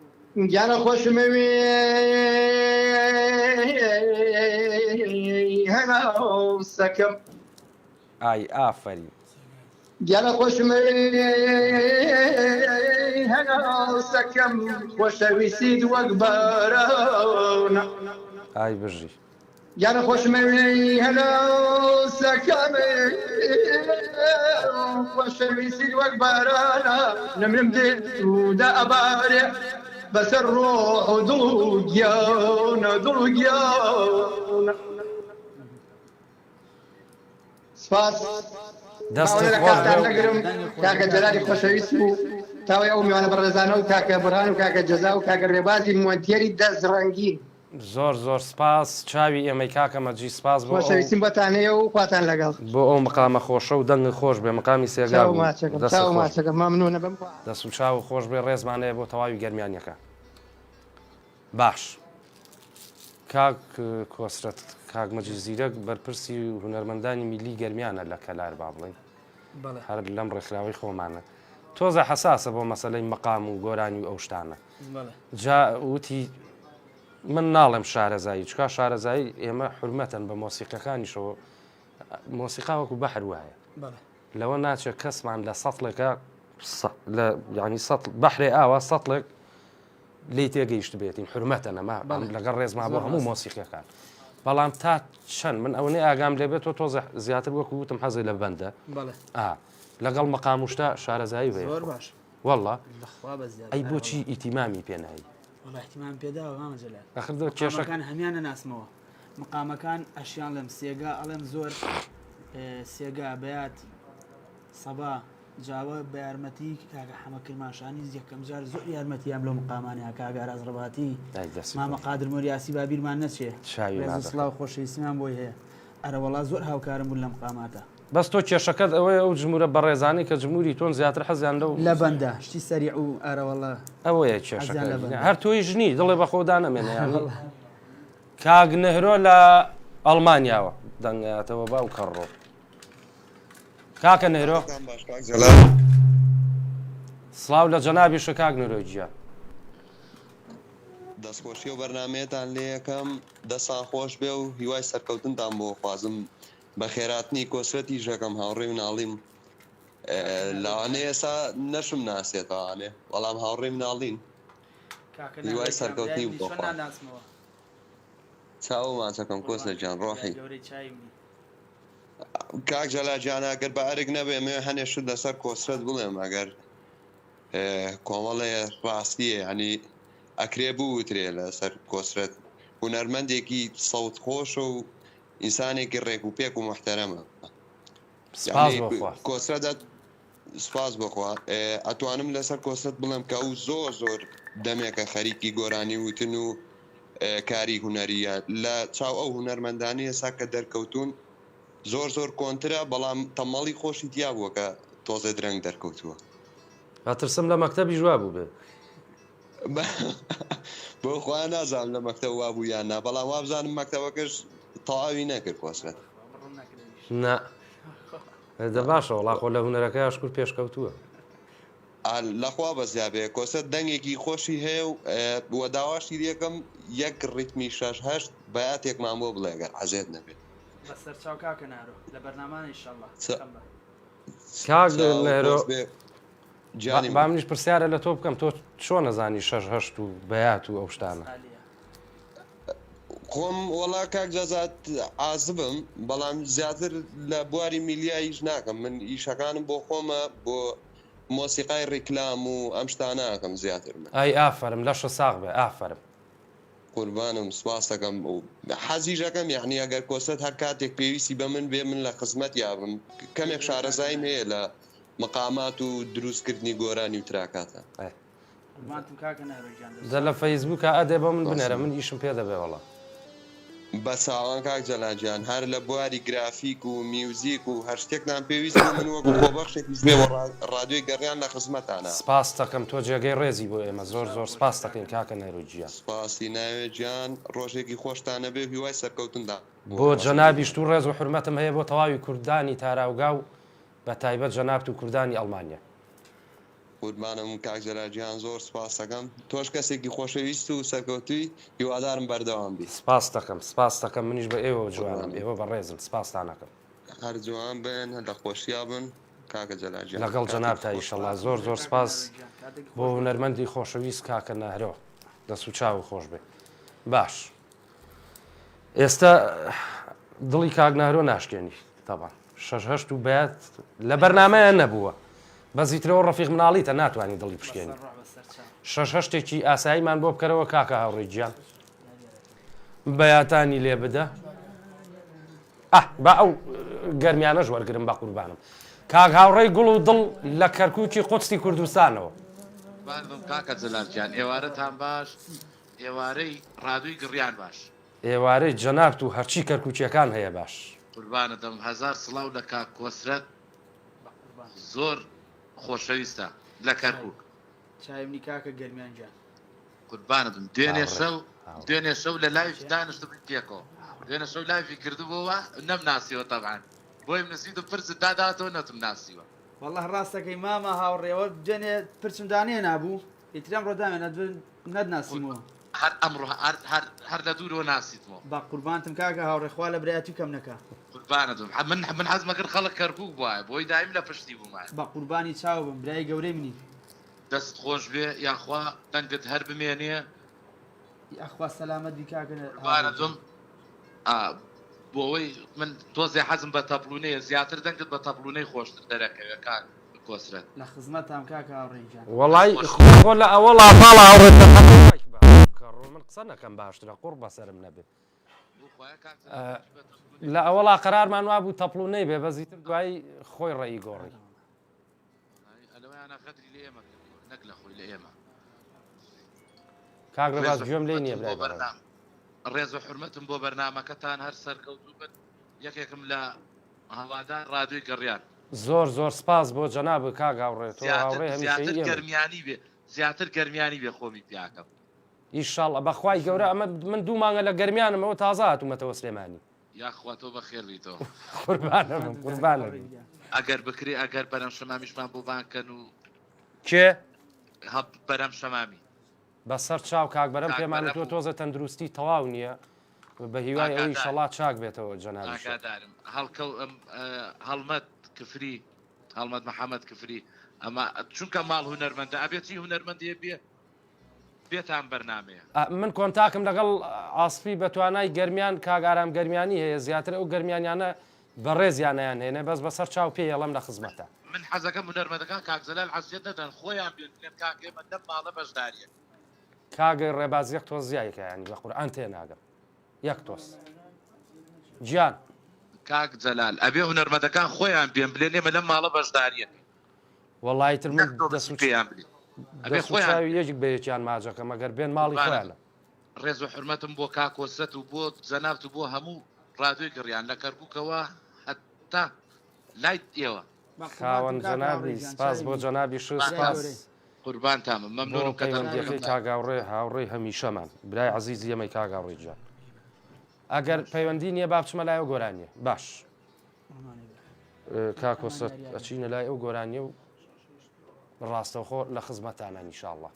Speaker 6: گیانە خۆشمەوی هەنا سەکەم
Speaker 1: ئای ئافەری
Speaker 6: گیانە خۆشمەوی هەنا سەکەم خۆشەویستیت وەک بارانە
Speaker 1: ئای بژی
Speaker 6: گیانە خۆشمەوی هەنا سەکەم خۆشەویستیت وەک بارانە نەمرم دێت ودا ئەبارێ بەسەر ڕۆح و دڵ و گیانە سپاس
Speaker 1: دەستی خۆش
Speaker 6: نەگرم کاکە جەلالی خۆشەویست و تاوای ئەو میوانە بەڕێزانە و کاکە بڕان و کاکە جەزا و کاکە ڕێبازی مۆنتیێری دەستڕەنگین
Speaker 1: زۆر سپاس چاوی ئێمەی کاکە مەجید سپاس بۆ
Speaker 6: خۆشەویستیم بەتانەیە و خواتان لەگەڵ
Speaker 1: بۆ ئەو مقامە خۆشە و دەنگ خۆش بێ مقامی سێگا
Speaker 6: ماچەکە مەمنونە بم
Speaker 1: دەست و چاو خۆش بێ ڕێزمانەیە بۆ تەواوی گەرمیانیەکە باش کاک کۆسرەت کاک مەجید زیرەک بەرپرسی و هونەرمەندانی میلی گەرمیانە لە کەلار با بڵێن هەر لەم ڕێکخراوەی خۆمانە تۆزە حەساسە بۆ مەسەلەی مەقام و گۆرانی و ئەو شتانە جا وتی من ناڵێم شارەزایی چکا شارەزایی ئێمە حرمەتەن بە مۆسیقەکانیشەوە مۆسیقا وەکو بەحر وایە لەوە ناچێت کەسمان لە سەتڵێکە ینی بەحرێ ئاوە سەتڵێک لی تێگەیشت بێتین حرمەتە نەما لەگەڵ ڕێزما بۆ هەموو مۆسیقیەکان بەڵام تا چەند من ئەوەی ئاگام لێبێت تۆ تۆزە زیاتر وەکو وتم حەزی لە بەندە لەگەڵ مەقامشتا شارەزایی بێ وەڵڵا ئەی بۆچی ئیتیمامی پێنایی
Speaker 5: احتیمام پێداوە مامەجەلال
Speaker 1: کێشەکان
Speaker 5: هەمیانە ناسمەوە مقامەکان ئەشیان لەم سێگا ئەڵێم زۆر سێگا بەیات سەبا جاوە بە یارمەتی کاگە حەمەکرماشانی یەکەم جار زۆر یارمەتیام لەو مقامانەیە کاگاراز ڕەباتی مامە قادر مۆریاسی بابیرمان نەچێ سڵاو خۆشەویستیمان بۆی هەیە ئەرەوەڵا زۆر هاوکارم بوو لە مقاماتە
Speaker 1: بەس تۆ کێشەکەت ئەوەیە ئەو جمهورە بەڕێزانی کە جمهوری تۆن زیاتر حەزیان
Speaker 5: لە بەندە شتی سەریع و ئەرەوەڵا
Speaker 1: ئەوەیە کێشەکە هەر تۆی ژنی دڵێ بە خۆدا نەمێنێ کاگ نەهرۆ لە ئەڵمانیاوە دەنگاتەوە با و کەڕۆ کاکە نەهرۆ سڵاو لە جەنابیشە کاک نەهرۆجیە
Speaker 7: دەستخۆشی و بەرنمەیەتان لێ یەکەم دەستان خۆش بێ و هیوای سەرکەوتنتان بۆ خوازم بە خێراتنی کۆسرەتی ژەکەم هاوڕێ و ناڵیم لەوانەیە ئێستا نەشم ناسێتەوانێ بەڵام هاوڕێم ناڵین هیوای سەرکەوتنی بۆ چاو ماچەکەم کۆسرە گیان ڕۆحی کاک جەلاجیانە ئەگەر بە ئەرگ نەبێ مێ هەنێشت لەسەر کۆسرەت بڵێم ئەگەر کۆمەڵێ ڕاستیە هەنی ئەکرێ بووترێ لەسەر کۆسرەت هونەرمەندێکی سەوت خۆش و ئینسانێکی ڕێک و پێک و محتەرەمە کۆسرەدات سپاس بخوا ئەتوانم لەسەر کۆسرەت بڵێم کە ئەو زۆر دەمێکە خەریکی گۆرانی وتن و کاری هونەریە لە چاو ئەو هونەرمەندانی ئێستا کە دەرکەوتون زۆر کۆنترە بەڵام تەمەڵی خۆشی تیا بووە کە تۆزە درەنگ دەرکەوتووە
Speaker 1: ئەترسم لە مەکتەبی جواب بوو بێ
Speaker 7: بۆ خۆیان نازانم لە مەکتەب وا بوو یان نا بەڵام وابزانم مەکتەبەکەش تەواوی نەکرد کۆسرەت
Speaker 1: نا دە باشە وڵا خۆ لە هونەرەکەی ئاشکور پێشکەوتووە
Speaker 7: لەخوا بەزیابێ کۆسە دەنگێکی خۆشی هەیە و داواشی یەکەم یەک ڕیتمی 6 بەیاتێکمان بۆ بڵێگەر حەزێت نەبێت
Speaker 5: بەسەر چاو کاکە نارۆ لە بەرنامانە ئینشەڵڵا
Speaker 1: کاک نێرۆ با منیش پرسیارە لە تۆ بکەم تۆ چۆن نەزانی 6 و بەیات و ئەو شتانە
Speaker 7: خۆم وەڵا کاک جەزات ئازبم بەڵام زیاتر لە بواری میلیایش ناکەم من ئیشەکانم بۆ خۆمە بۆ مۆسیقای ڕیکلام و ئەم شتاناکەم زیاتر من
Speaker 1: ئای ئافرم لەشە ساغ بێ ئافرم
Speaker 7: قوربانم سواس دەکەم و حەزیژەکەم یعنی ئەگەر کۆسەت هەر کاتێک پێویستی بە من بێ من لە خزمەت یابم کەمێک شارەزایم هەیە لە مقامات و دروستکردنی گۆرانی و تراکاتە
Speaker 1: دە لە فەیسبووکە ئەدێ بە من بنێرە من ئیشم پێ دەبێ وەڵا
Speaker 7: بە چاوان کاک جەلاجیان هەر لە بواری گرافیک و میوزیک و هەر شتێکتان پێویست من وەکو خۆبەخشێکی بێ ڕادیۆی گەڕیان لە خزمەتانە
Speaker 1: سپاس دەکەم تۆ جێگەی ڕێزی بۆ ئێمە زۆر زۆر سپاس دەکەین کاکە نێروجیان
Speaker 7: سپاسی ناوێت گیان ڕۆژێکی خۆشتانە بێ هیوای سەرکەوتندا
Speaker 1: بۆ جەنابیش و ڕێز و حرمەتم هەیە بۆ تەواوی کوردانی تاراوگا و بە تایبەت جەنابت و کوردانی ئەڵمانیا
Speaker 7: قوربانم کاک جەلاجیان زۆر سپاس دەکەم تۆش کەسێکی خۆشەویست و سەرکەوتووی هیوادارم بەردەوام بی
Speaker 1: سپاس دەکەم منیش بە ئێوە جوانم ئێوە بە ڕێزم سپاسدانەکەم
Speaker 7: هەر جوان بن لە خۆشیا بن کاکە جەلاجیان
Speaker 1: لەگەڵ جەناب تا ئیشەڵا زۆر زۆر سپاس بۆ هونەرمەندی خۆشەویست کاکە نەهرۆ دەست و چاو خۆش بێ باش ئێستا دڵی کاک نەهرۆ ناشکێنی تەبان 6 و بەیات لە بەرنامەیە نەبووە بەزیترەوە ڕەفیق مناڵیتە ناتوانانی دڵی پشکێنی 6 شتێکی ئاساییمان بۆ بکەرەوە کاکە هاوڕێی گیان بەیاتانی لێ بدە با ئەو گەرمیانەش وەرگرم بە قوربانم کاک هاوڕێی گوڵ و دڵ لە کەرکووکی قوچتی کوردستانەوە
Speaker 8: کاکە جەلالجیان ئێوارەتان باش ئێوارەی ڕادووی گڕیان باش
Speaker 1: ئێوارەی جەنابت و هەرچی کەرکووچیەکان هەیە باش
Speaker 8: قوربانەدەم هەزار سڵاو لە کاک کۆسرەت زۆر خۆشەویستە لە کەرکووک
Speaker 5: چاوی کاکە گەرمیانجان
Speaker 8: قوربانەدەم دوێنێ شەو لە لایف دانیشتم پێکەوە دوێنێ شەو لایفی کردبووە نەمناسیوە تەبعان بۆی نسیت و پرست داداتەوە نەتم ناسیوە
Speaker 5: والله ڕاستەکەی ماما هاوڕێەوە دوێنێ پرچم دانێ نابوو ئیترام ڕۆدامێنە نەدناسیمەوە
Speaker 8: هەر ئەمڕۆ هەر لە دوورەوە ناسیتمەوە
Speaker 5: با قوربانتم کاکە هاوڕێخوا لە برایەتی کەم نەکە
Speaker 8: قوربانەدەم من حەزمەکرد خەڵک کەرکووک بووە بۆی دایم لە پشتی بوومە
Speaker 5: با قوربانی چاو بم برای گەورەی منی
Speaker 8: دەست خۆش بێ یاخوا دەنگت هەر بمێنێ
Speaker 5: یاخوا سەلامەتی کاکە
Speaker 8: قوربانەدەم بۆەوەی من تۆزێ حەزم بە تەپڵونەیە زیاتر دەنگت بە تەپڵونەی خۆشتر دەرەکەوێت کاک کۆسرەت
Speaker 5: لە خزمەتام کاکە هاوڕێیجان
Speaker 1: وەڵای خۆ لە ئەوە لاپاڵ هاوڕێتە من قسە نەکەم باشترە قوڕ بەسەرم نەبێت لە ئەوەڵا قەرارمان وا بوو تەپڵونەی بێ بەزیتر دوایی خۆی ڕێی گۆڕی
Speaker 8: نەک لە خۆی لە ئێمە
Speaker 1: کاک ڕێباز گوێم لێ نییە
Speaker 8: ڕێز و حرمەتم بۆ بەرنامەکەتان هەر سەرکەوتوو بن یەکێکم لە هەوادار ڕادیۆی گەڕیان
Speaker 1: زۆر زۆر سپاس بۆ جەناب کاک هاوڕێت
Speaker 8: زیاتر گەرمیانی بێ خۆمی پیاکەم
Speaker 1: ئیشاڵڵە بەخوای گەورە ئەمە من دوو مانگە لە گەرمیانمەوە تازە هاتوومەتەوە سلێمانی
Speaker 8: یاخوا تۆ بەخێڵیتەوە
Speaker 1: قوربانە
Speaker 8: ئەگەر بکری ئەگەر بەرەم شەمامیشمان بۆ بانکەن و
Speaker 1: کێ
Speaker 8: بەرەم شەمامی
Speaker 1: بەسەر چاو کاک بەرەم پێمان تۆ تۆزە تەندروستی تەواو نییە بە هیوای ئەوی شەڵات چاک بێتەوە جەنابی
Speaker 8: ئاگادارم هەڵمەت کفری هەڵمەت محەممەد کفری ئەمە چونکە ماڵ هونەرمەندە ئەبێتی هونەرمەندیە بێتان بەرنمەیە
Speaker 1: من کۆنتاکم لەگەڵ ئاسپی بە توانای گەرمیان کاگارام گەرمیانی هەیە زیاتر ئەو گەرمیانیانە بەڕێزیانیان هێنێ بەس بەسەر چاو پێ ئەڵم لە خزمەتە
Speaker 8: من حەزەکەم هونەرمەندەکان کاکزەلال حەسیەت نەدەن خۆیان بێن کاکێمە دەم ماڵە بەشداریە
Speaker 1: کاگەی ڕێباز یەک تۆز زیایکە ینی بە قورئان تێناگەم یەک تۆس گیان
Speaker 8: کاک جەلال ئەبێ هونەرمەندەکان خۆیان بێن بلێن ئێمە لەم ماڵە بەشداریە
Speaker 1: وەڵای تر من
Speaker 8: دەسوچیان بێ
Speaker 1: یەک بەیەکیان ماجەکە مەگەر بێن ماڵی خۆیانە
Speaker 8: ڕێز و حرمەتم بۆ کاکۆسەت و بۆ جەنابت و بۆ هەموو ڕادیۆی گڕیان لە کەرکووکەوە هەتا لای ئێوە
Speaker 1: خاوەن جەنابی سپاس بۆ جەنابی سپاس
Speaker 8: قوربان تامە مەمنونم کە
Speaker 1: دەرمەکەی کاگاوڕێ هاوڕێی هەمیشەمان برای عەزیزی ئەمەی کاگاوڕێی جان ئەگەر پەیوەندی نییە با بچمە لای ئەو گۆرانیە باش کاکۆسەت ئەچینە لای ئەو گۆرانیە و ڕاستەوخۆ لە خزمەتانە ئینشاءڵڵا.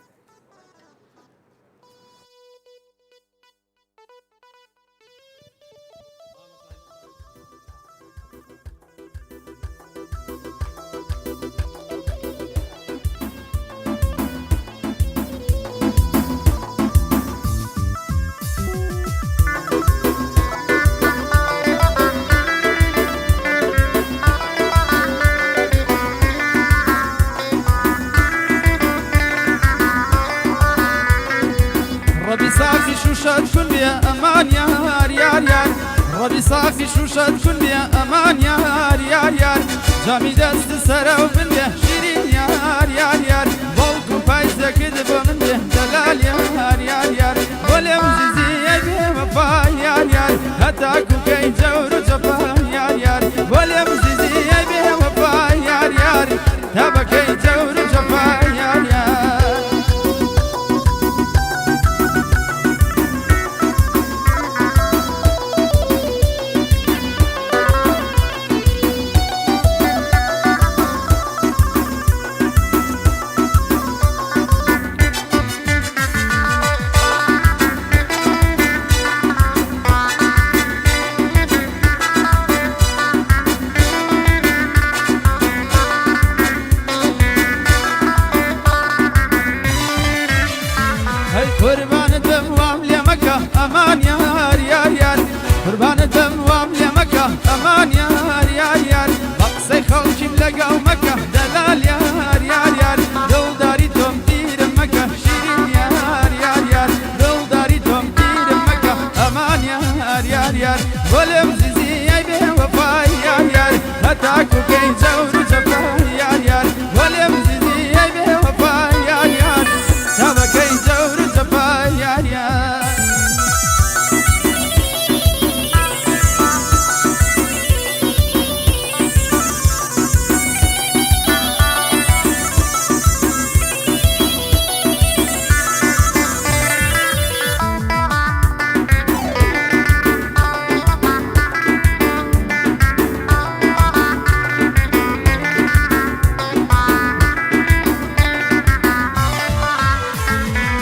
Speaker 2: صافي شوشات كل يا أمان يار يار يار ربي صافي شوشات كل يا أمان يار يار يار جامي دست سرا وبنده شيرين يار يار يار بولكو بايزة كذب ومنده دلال يار يار يار ولم زيزي يبي وفا يار يار هتاكو كي جور جفا يار يار ولم زيزي يبي وفا يار يار تابا كي جور جفا يار يار قربان الدموام لمكة أمان يار يار يار قربان الدموام لمكة أمان يار يار يار أقصي خلشي ملقاو مكة دلال يار يار يار لو داري توم تير مكة شيرين يار يار يار لو داري توم تير مكة أمان يار يار يار ولم زيزي يبي وفاي يار يار هتاكو كي جور جفاي يار يار ولم زيزي يبي وفاي يار يار تابا كي جور يار يار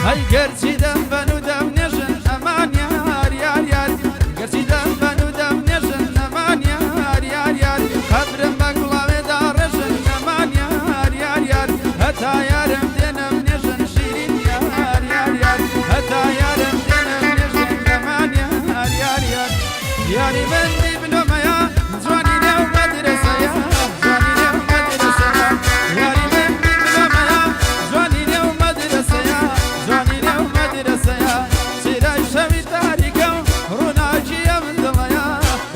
Speaker 2: هاي قرشي دم بنو دم نجن أمان يار يار يار قرشي دم بنو دم نجن أمان يار يار يار خبرم بقلا ودار رجن أمان يار يار يار هتا يارم دينم نجن شيرين يار يار يار هتا يارم دينم نجن أمان يار يار يار ياري بندي بلو ميا جواني نيو مدرسة يا جواني نيو مدرسة يا ياري بندي بلو ميا جواني نيو مدرسة يا جواني نيو مدرسة يا سيراي شوي تاريكو روناجي يا من دليا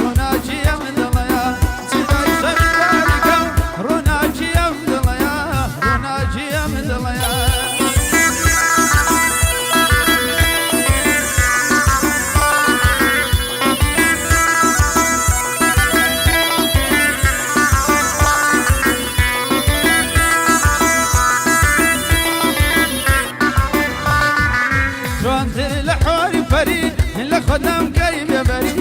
Speaker 2: روناجي يا من دليا سيراي شوي تاريكو روناجي يا من دليا روناجي يا من دليا لخدام كيف يا بري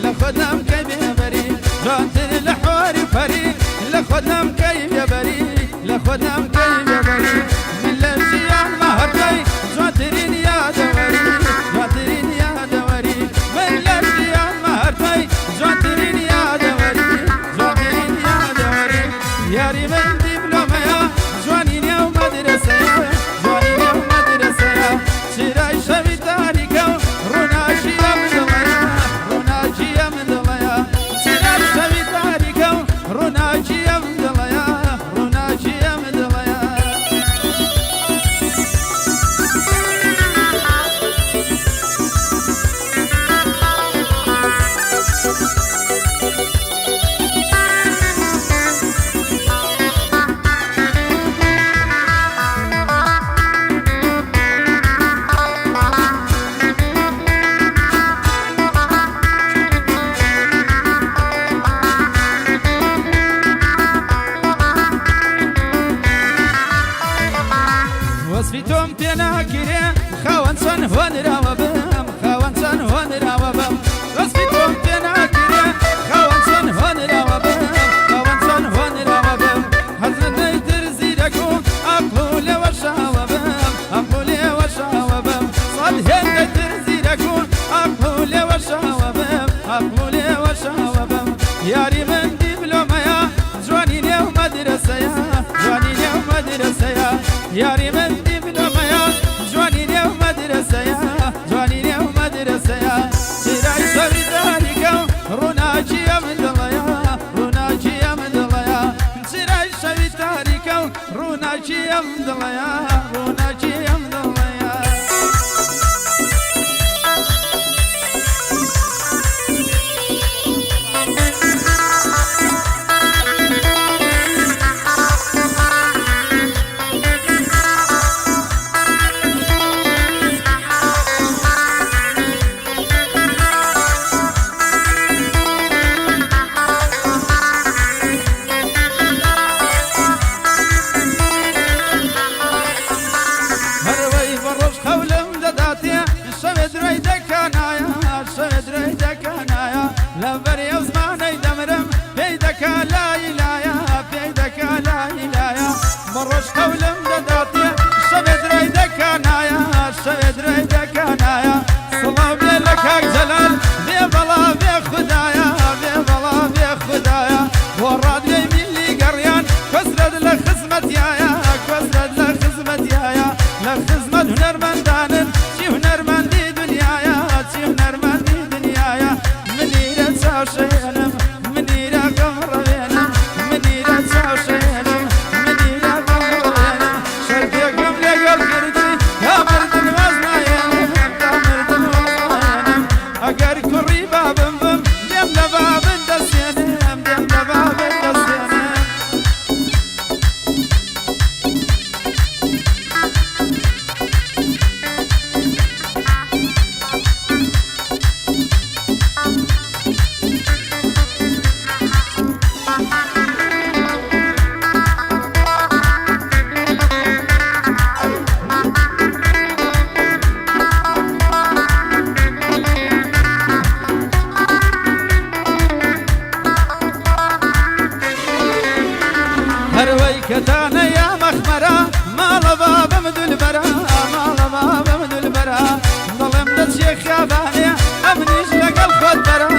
Speaker 2: لخدام كيف يا بري جانتر الحواري فري لخدام كيف يا بري لخدام كيف يا بري من الجيان مهرتي جانترين يا دوري جانترين يا دوري من الجيان مهرتي جانترين يا دوري جانترين يا دوري يا ريبن دبلومة يا جوانين يا مدرسة يا جوانين يا مدرسة يا شراي شبي تاريكو روناجي يا مدليا روناجي يا مدليا شراي شبي تاريكو روناجي يا مدليا روناجي يا مدليا وصفيتهم بينا كيري خوان سن هون راوبم خوان سن هون راوبم وصفيتهم بينا كيري خوان سن هون راوبم خوان سن هون راوبم حزن نيتر زيدكو أقوى یاری من دیبلۆمەیە جوانی نێو مەدرسەیە جوانی نێو مەدرسەیە یاری من دیبلۆمەیە جوانی نێو مەدرسەیە جوانی نێو مەدرسەیە چیرای شەوی داریکە و ڕووناکیە من دڵەیە ڕووناکیە من دڵەیە چیرای شەوی تاریکە و ڕووناکیە من دڵەیە ڕووناکیە من دڵەیە بڕۆژ قەولم دەداتێ شەوێ درای دەکانایە شەوێ درای دەکانایە سڵاو بێ لە کاک جەلال بێ بەڵا بێ خودایە بێ بەڵا بێ خودایە بۆ ڕادیۆی میلی گەڕیان کۆسرەت لە خزمەتیایە کۆسرەت لە خزمەتیایە لە خزمەت هونەرمەندانن چی هونەرمەندی دنیایە چی هونەرمەندی دنیایە منیرە چاوشێنم منیرە گەمڕەوێنم منیرە چاوشێنم ئەگەر کوڕی بابم بم دێم لە بابن دەستێنم دێم لە بابن دەستێنم کەتانە یا مەخمەرە ماڵە بابەم دولبەرە ماڵە بابەم دولبەرە دڵێم دەچێ خیابانێ ئەمنیش لەگەڵ خۆت بەرە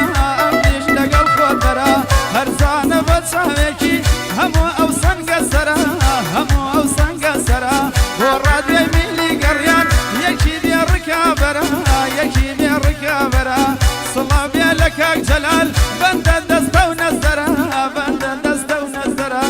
Speaker 2: ئەمنیش لەگەڵ خۆت بەرە هەرزانە بە چاوێکی هەموو ئەو سەنگە سەرە هەموو ئەو سەنگە سەرە بۆ ڕادیۆی میلی گەڕیان یەکی بێ ڕکابەرە یەکی بێ ڕکابەرە سڵاو بێ لە کاک جەلال بەندە دەستە و نەزەرە بەندە دەستە و نەزەرە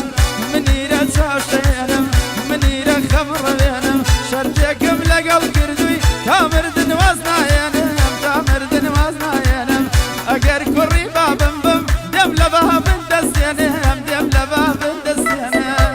Speaker 2: منیرە چاوشێنم منیرە خەمڕەوێنم شەرجێکم لەگەڵ کردووی تا مردن واز نایێنم تا مردن واز نایێنم ئەگەر کوڕی بابم بم دێم لە بابن دەستێنم دێم لە بابن دەستێنم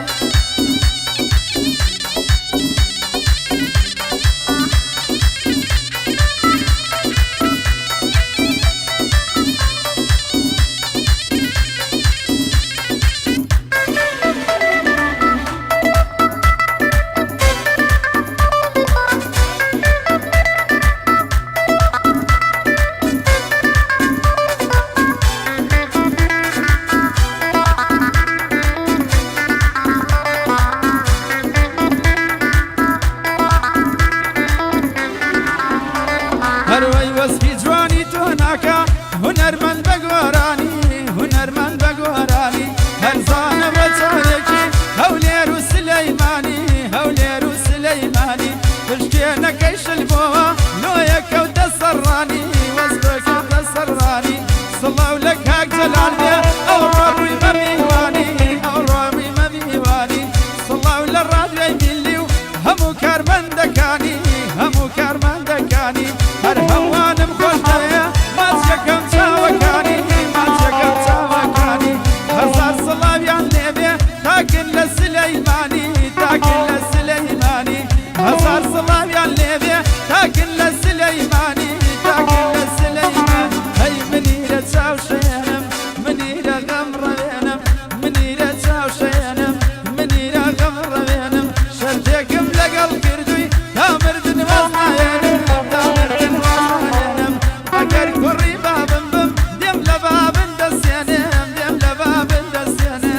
Speaker 2: هەروەی وەسفی جوانی تۆ ناکە هونەرمەند بە گۆرانی هونەرمەند بە گۆرانی هەرزانە بە چاوێکی هەولێر و سلەیمانی هەولێر و سلەیمانی پشتێنەکەی شلبۆوە نۆیە کەوتە سەرڕانی وەسفە کەوتە سەرڕانی سڵاو لە کاک جەلال بێ ئەو ڕۆڕووی مەمیوانی ئەو ڕۆڕووی مەمیوانی سڵاو لە ڕادیۆی میلی و هەموو کارمەندەکانی هەموو کارمەندەکانی هەر هەمووانم خۆش دەوێ ماچەکەم چاوەکانی ماچەکەم چاوەکانی هەزار سڵاویان لێبێ تاکن لە سلەیمانی تاکن لە سلەیمانی هەزار سڵاویان لێبێ تاکن لە سلەیمانی تاکن لە سلەیمانی هەی منیرە چاوشێنم منیرە غەمڕەوێنم منیرە چاوشێنم منیرە غەمڕەوێنم شەرجێکم لەگەڵ کردووی تا مردن واز نایێنم تا مردن واز نایێنم ئەگەر کوڕی بابم بم دێم لە بابن دەستێنم دێم لە بابن دەستێنم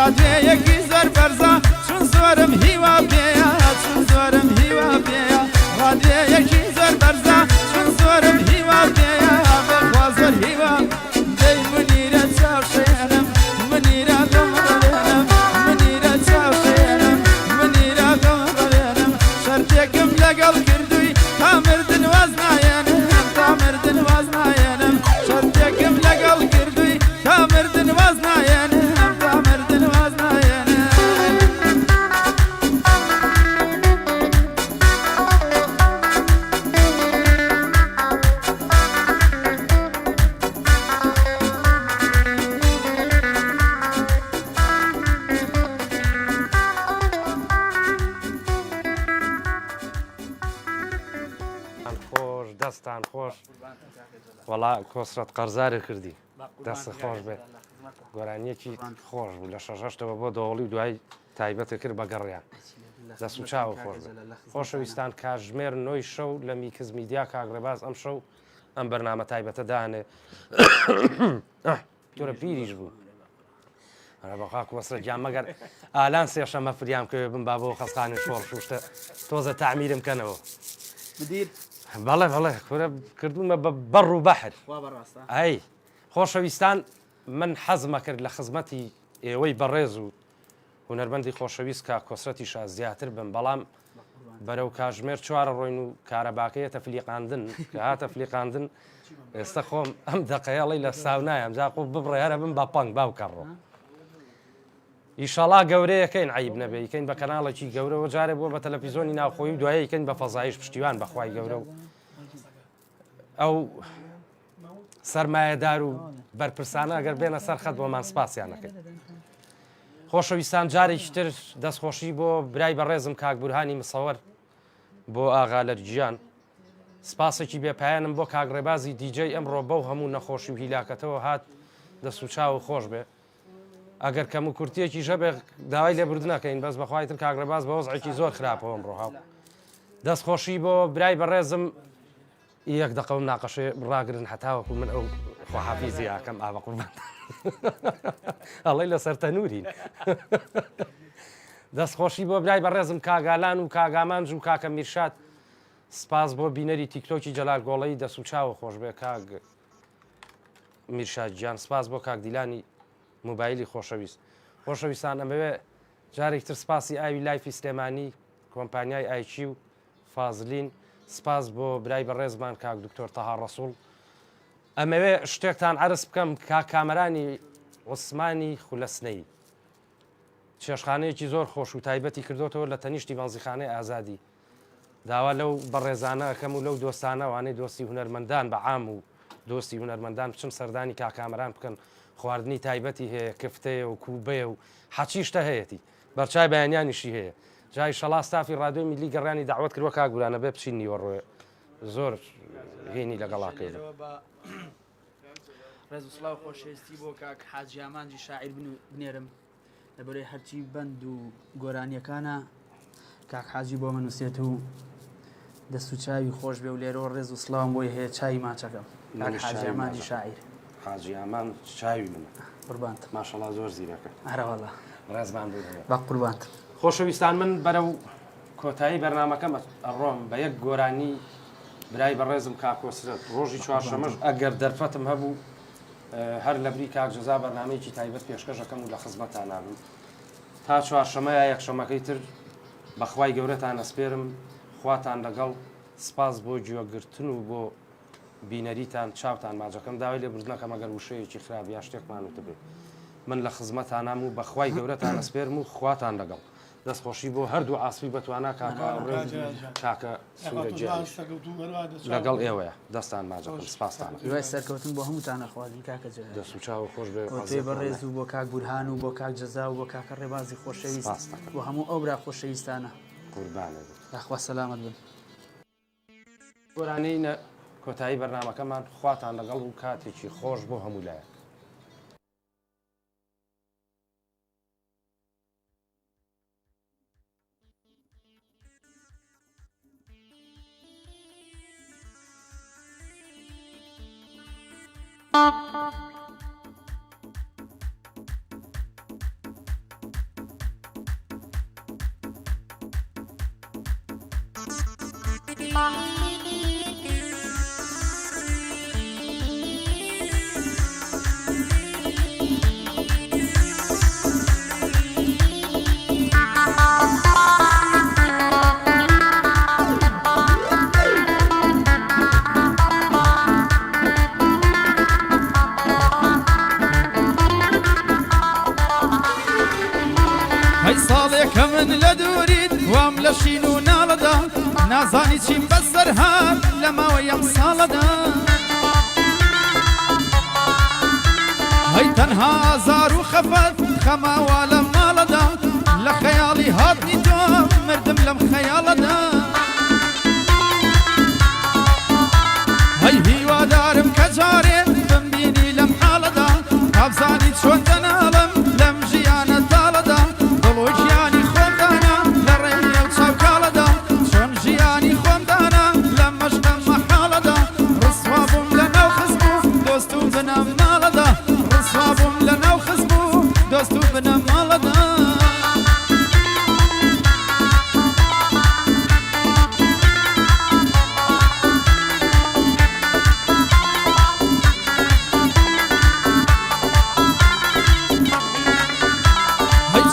Speaker 2: ڕادوێیەکی زۆر بەرزە چون زۆرم هیوا پێیە چون زۆرم هیوا پێیە ڕادوێیەکی زۆر بەرزە چون زۆرم هیوا پێیە بەخوا زۆر هیوا دەی منیرە چاوشێنم منیرە دڵڕەوێنم منیرە چاوشێنم منیرە دڵڕەوێنم شەرتێکم لەگەڵ کردووی تا مردن واز نایەنم تا مردن واز نایەنم شەرتێکم لەگەڵ کردووی تا مردن واز نایەنم تا مردن واز نایەنم
Speaker 1: خۆش دەستان خۆش وەڵا کۆسرەت قەرزارە کردی دەست خۆش بێت گۆرانیەکی خۆش بوو لە شەشەشتەوە بۆ دۆڵی و دوای تایبەتە کرد بە گەڕیان دەست و چاوە خۆش بێت خۆشەویستان کاتژمێر 9 شەو لە میکس میدیا کاگڕێباز ئەم شەو ئەم بەرنامە تایبەتە دانێ تۆرە پیریش بوو بەخوا کۆسرە گیان مەگەر ئالان سێشەمە فریام کرد بم با بۆ خەستانی شۆڕ شوشتە تۆزە تعمیرم کەنەوە
Speaker 5: بدیر
Speaker 1: بەڵێ بەڵێ کورە کردومە بە بەڕ و بەحر
Speaker 5: وا بەڕاستە
Speaker 1: ئەی خۆشەویستان من حەزمە کرد لە خزمەتی ئێوەی بەڕێز و هونەربەندی خۆشەویست کا کۆسرەتی شا زیاتر بم بەڵام بەرەو کاژمێر چوارە ڕۆین و کارەباکەیە تەفلیقاندن کە هاتە فلیقاندن ئێستا خۆم ئەم دەقەیەڵی لە ساونایەم جا قوڵ ببڕێ هەرە بم بە پەنگ باوکەڕۆ ئیشەڵا گەورەیەکەین عیب نەبێ یکەین بە کەناڵێکی گەورەوە جارێ بووە بە تەلەڤیزۆنی ناوخۆی و دوایە یکەین بە فەزایش پشتیوان بەخوای گەورە و ئەو سەرمایەدار و بەرپرسانە ئەگەر بێنە سەر خەت بۆمان سپاسیانەکەین خۆشەویستان جارێکی تر دەستخۆشی بۆ برای بەڕێزم کاک بورهانی مسەوەر بۆ ئاغا لەرجیان سپاسێکی بێپایانم بۆ کاگڕێبازی دیجەی ئەمڕۆ بەو هەموو نەخۆشی و هیلاکەتەوە هات دەست و چاو خۆش بێ ئەگەر کەم و کورتیەکی ژەبێ داوای لێبوردنەکەین بەس بەخوایتر کاگڕێباز بە وەزعێکی زۆر خراپەوە ئەمڕۆ هاو دەستخۆشی بۆ برای بەڕێزم یەک دەقەوم ناقەشێ ڕاگرن هەتاوەکو من ئەو خۆحافیزی یاکەم ئاوە قوربان ئەڵەی لەسەر تەنورین دەستخۆشی بۆ برای بەڕێزم کاگالان و کاگامانج و کاکە میرشاد سپاس بۆ بینەری تیکتۆکی جەلال گۆڵەی دەست و چاوە خۆش بێ کاگ میرشاد گیان سپاس بۆ کاک دیلانی موبایلی خۆشەویست خۆشەویستان ئەمەوێ جارێکتر سپاسی ئاوی لایفی سلێمانی کۆمپانیای ئایچی و فازلین سپاس بۆ برای بەڕێزمان کاک دکتۆر تەها ڕەسوڵ ئەمەوێ شتێکتان عرض بکەم کاک کامەرانی عوسمانی خولەسنەی چێشخانەیەکی زۆر خۆش و تایبەتی کردوتەوە لە تەنیشتی بەنزیخانەی ئازادی داوا لەو بەڕێزانە ئەەکەم و لەو دۆستانە وانەی دۆستی هونەرمەندان بە عام و دۆستی هونەرمەندان بچن سەردانی کاکامەران بکەن خواردنی تایبەتی هەیە کفتەیە و کوبەیە و حەچیشتە هەیەی بەرچای بەیانیانیشی هەیە جای شەڵا ستافی ڕادیۆی میلی گەڕانی داوت کردوە کاگورانە بێ بچین نیوەڕۆێ زۆر هێنی لەگەڵاکەیدا
Speaker 5: ڕێز و سڵاو خۆشەویستی بۆ کاک حاجیامانجی شاعیر بنێرم لەبەرەی هەرچی بەند و گۆرانیەکانە کاک حاجی بۆ من وسێت و دەست و چاوی خۆش بێ و لێرەوە ڕێز و سڵاوم بۆی هەیە چای ماچەکەم کاک حاجیامانجی شاعیر
Speaker 1: حاجیامان چاوی منە
Speaker 5: قوربانت
Speaker 1: ماشەڵا زۆر زیرەکە
Speaker 5: هەرەوەڵا
Speaker 1: ڕێزمان بوو
Speaker 5: با قوربانت
Speaker 1: خۆشەویستان من بەرەو کۆتایی بەرنامەکەم ئەڕۆم بە یەک گۆرانی برای بەڕێزم کاکۆسرەت ڕۆژی چوارشەمەش ئەگەر دەرفەتم هەبوو هەر لە بری کاکجزا بەرنامەیەکی تایبەت پێشکەشەکەم و لە خزمەتان نابوو تا چوارشەمەیە یەکشەمەکەی تر بەخوای گەورەتان ئەسپێرم خواتان لەگەڵ سپاس بۆ گوێگرتن و بۆ بینەریتان چاوتان ماجەکەم داوای لێبوردنەکەم ئەگەر وشەیەکی خراپ یا شتێکمان وتە بێ من لە خزمەتانام و بەخوای گەورەتان ئەسپێرم و خواتان لەگەڵ دەستخۆشی بۆ هەردوو ئاسپی بەتوانە کاکە سوورەجیان لەگەڵ ئێوەیە دەستان ماجەکەم سپاسان
Speaker 5: دوای سەرکەوتن بۆ هەمووتانە خواردن کاکە جێ
Speaker 1: دەست و چاو خۆش بێ
Speaker 5: تێ بەڕێز و بۆ کاک بورهان و بۆ کاک جەزا و بۆ کاکە ڕێبازی خۆشەویست بۆ هەموو ئەو برا خۆشەویستانە
Speaker 1: قوربانە
Speaker 5: داخوا سەلامت بن
Speaker 1: گۆرانەی کۆتایی بەرنامەکەمان خواتان لەگەڵ و کاتێکی خۆش بۆ هەموو لایە
Speaker 2: هەی ساڵێکە من لە دووریت وام لە شین و ناڵەدا نازانی چیم بەسەر هات لە ماوە یەم ساڵەدا هەی تەنها ئازار و خەفەت خەماوا لە ماڵەدا لە خەیاڵی هاتنی تۆ مردم لەم خەیاڵەدا هەی هیوادارم کە جارێ بمبینی لەم حاڵەدا ئابزانی چۆن دەناڵم لەم ژیانە تاڵەدا دڵۆ ژیانی خۆمدانا لە ڕێنێ و چاوکاڵەدا چۆن ژیانی خۆمدانا لە مەشقە مەحاڵەدا ڕسوا بووم لە ناو خزم و دۆست و بنەم ماڵەدا ڕسوا بووم لە ناو خزم و دۆست و بنەم ماڵەدا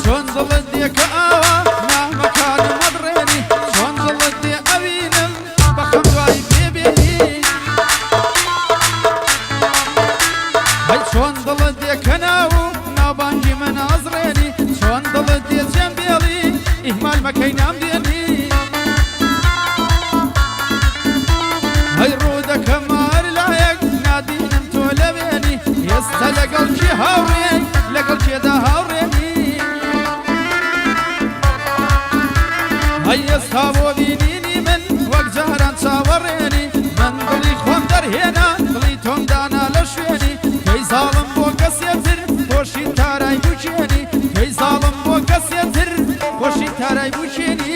Speaker 2: چۆن دڵت دێ کە ئاوا نامەکانم وەدڕێنی چۆن دڵت دێ ئەوینم بەخەم دوایی پێبێنی هەی چۆن دڵت دێ کە ناو و ناوبانگی من ئازڕێنی چۆن دڵت دێ جێم بێڵی ئیهمال مەکەی نامدێنی هەی ڕوو دەکەم هەر لایەک نادینم تۆ لەوێنی ئێستا لەگەڵ کێ هاوڕێی لەگەڵ کێدا هاوڕێنی هەی ئێستا بۆ بینینی من وەک جاران چاوەڕێنی من دڵی خۆم دەرهێنا دڵی تۆم دانا لە شوێنی کەی زاڵم بۆ کەسێتر خۆشی تارای بچێنی کەی زاڵم بۆ کەسێتر خۆشی تارای بچێنی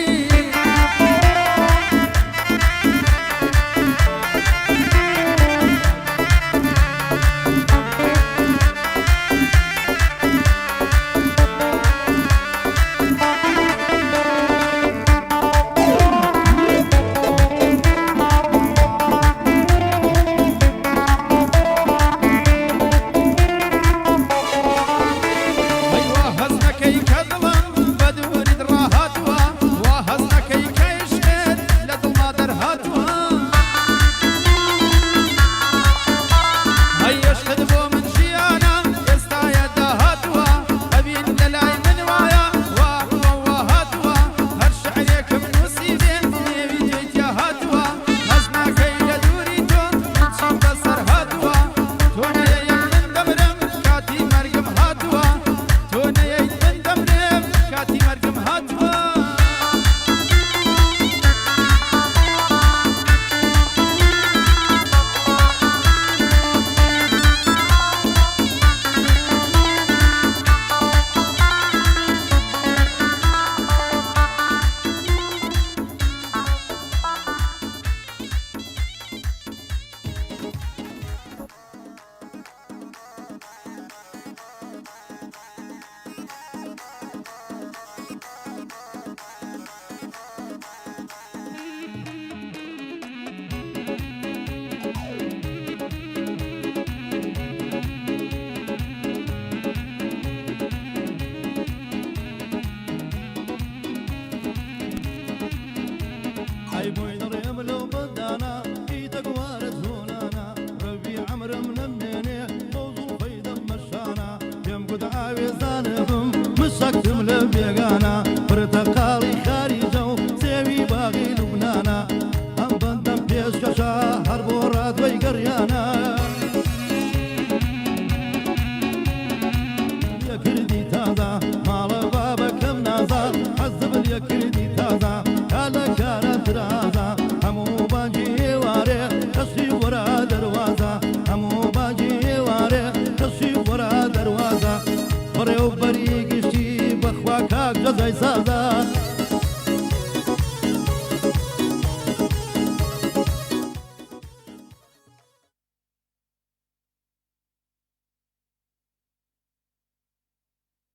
Speaker 9: مسكتم لبيغانا برتقالي خارجة سوي باغي لبنانا هم بندم بيش كشا هربو راد ويقريانا يا كردي تازا مال بابا كم نازا حزب يا كردي تازا هلا كانت رازا همو باجي واري تشي ورا دروازة همو باجي واري تشي ورا دروازة بريو بريق جزای سازا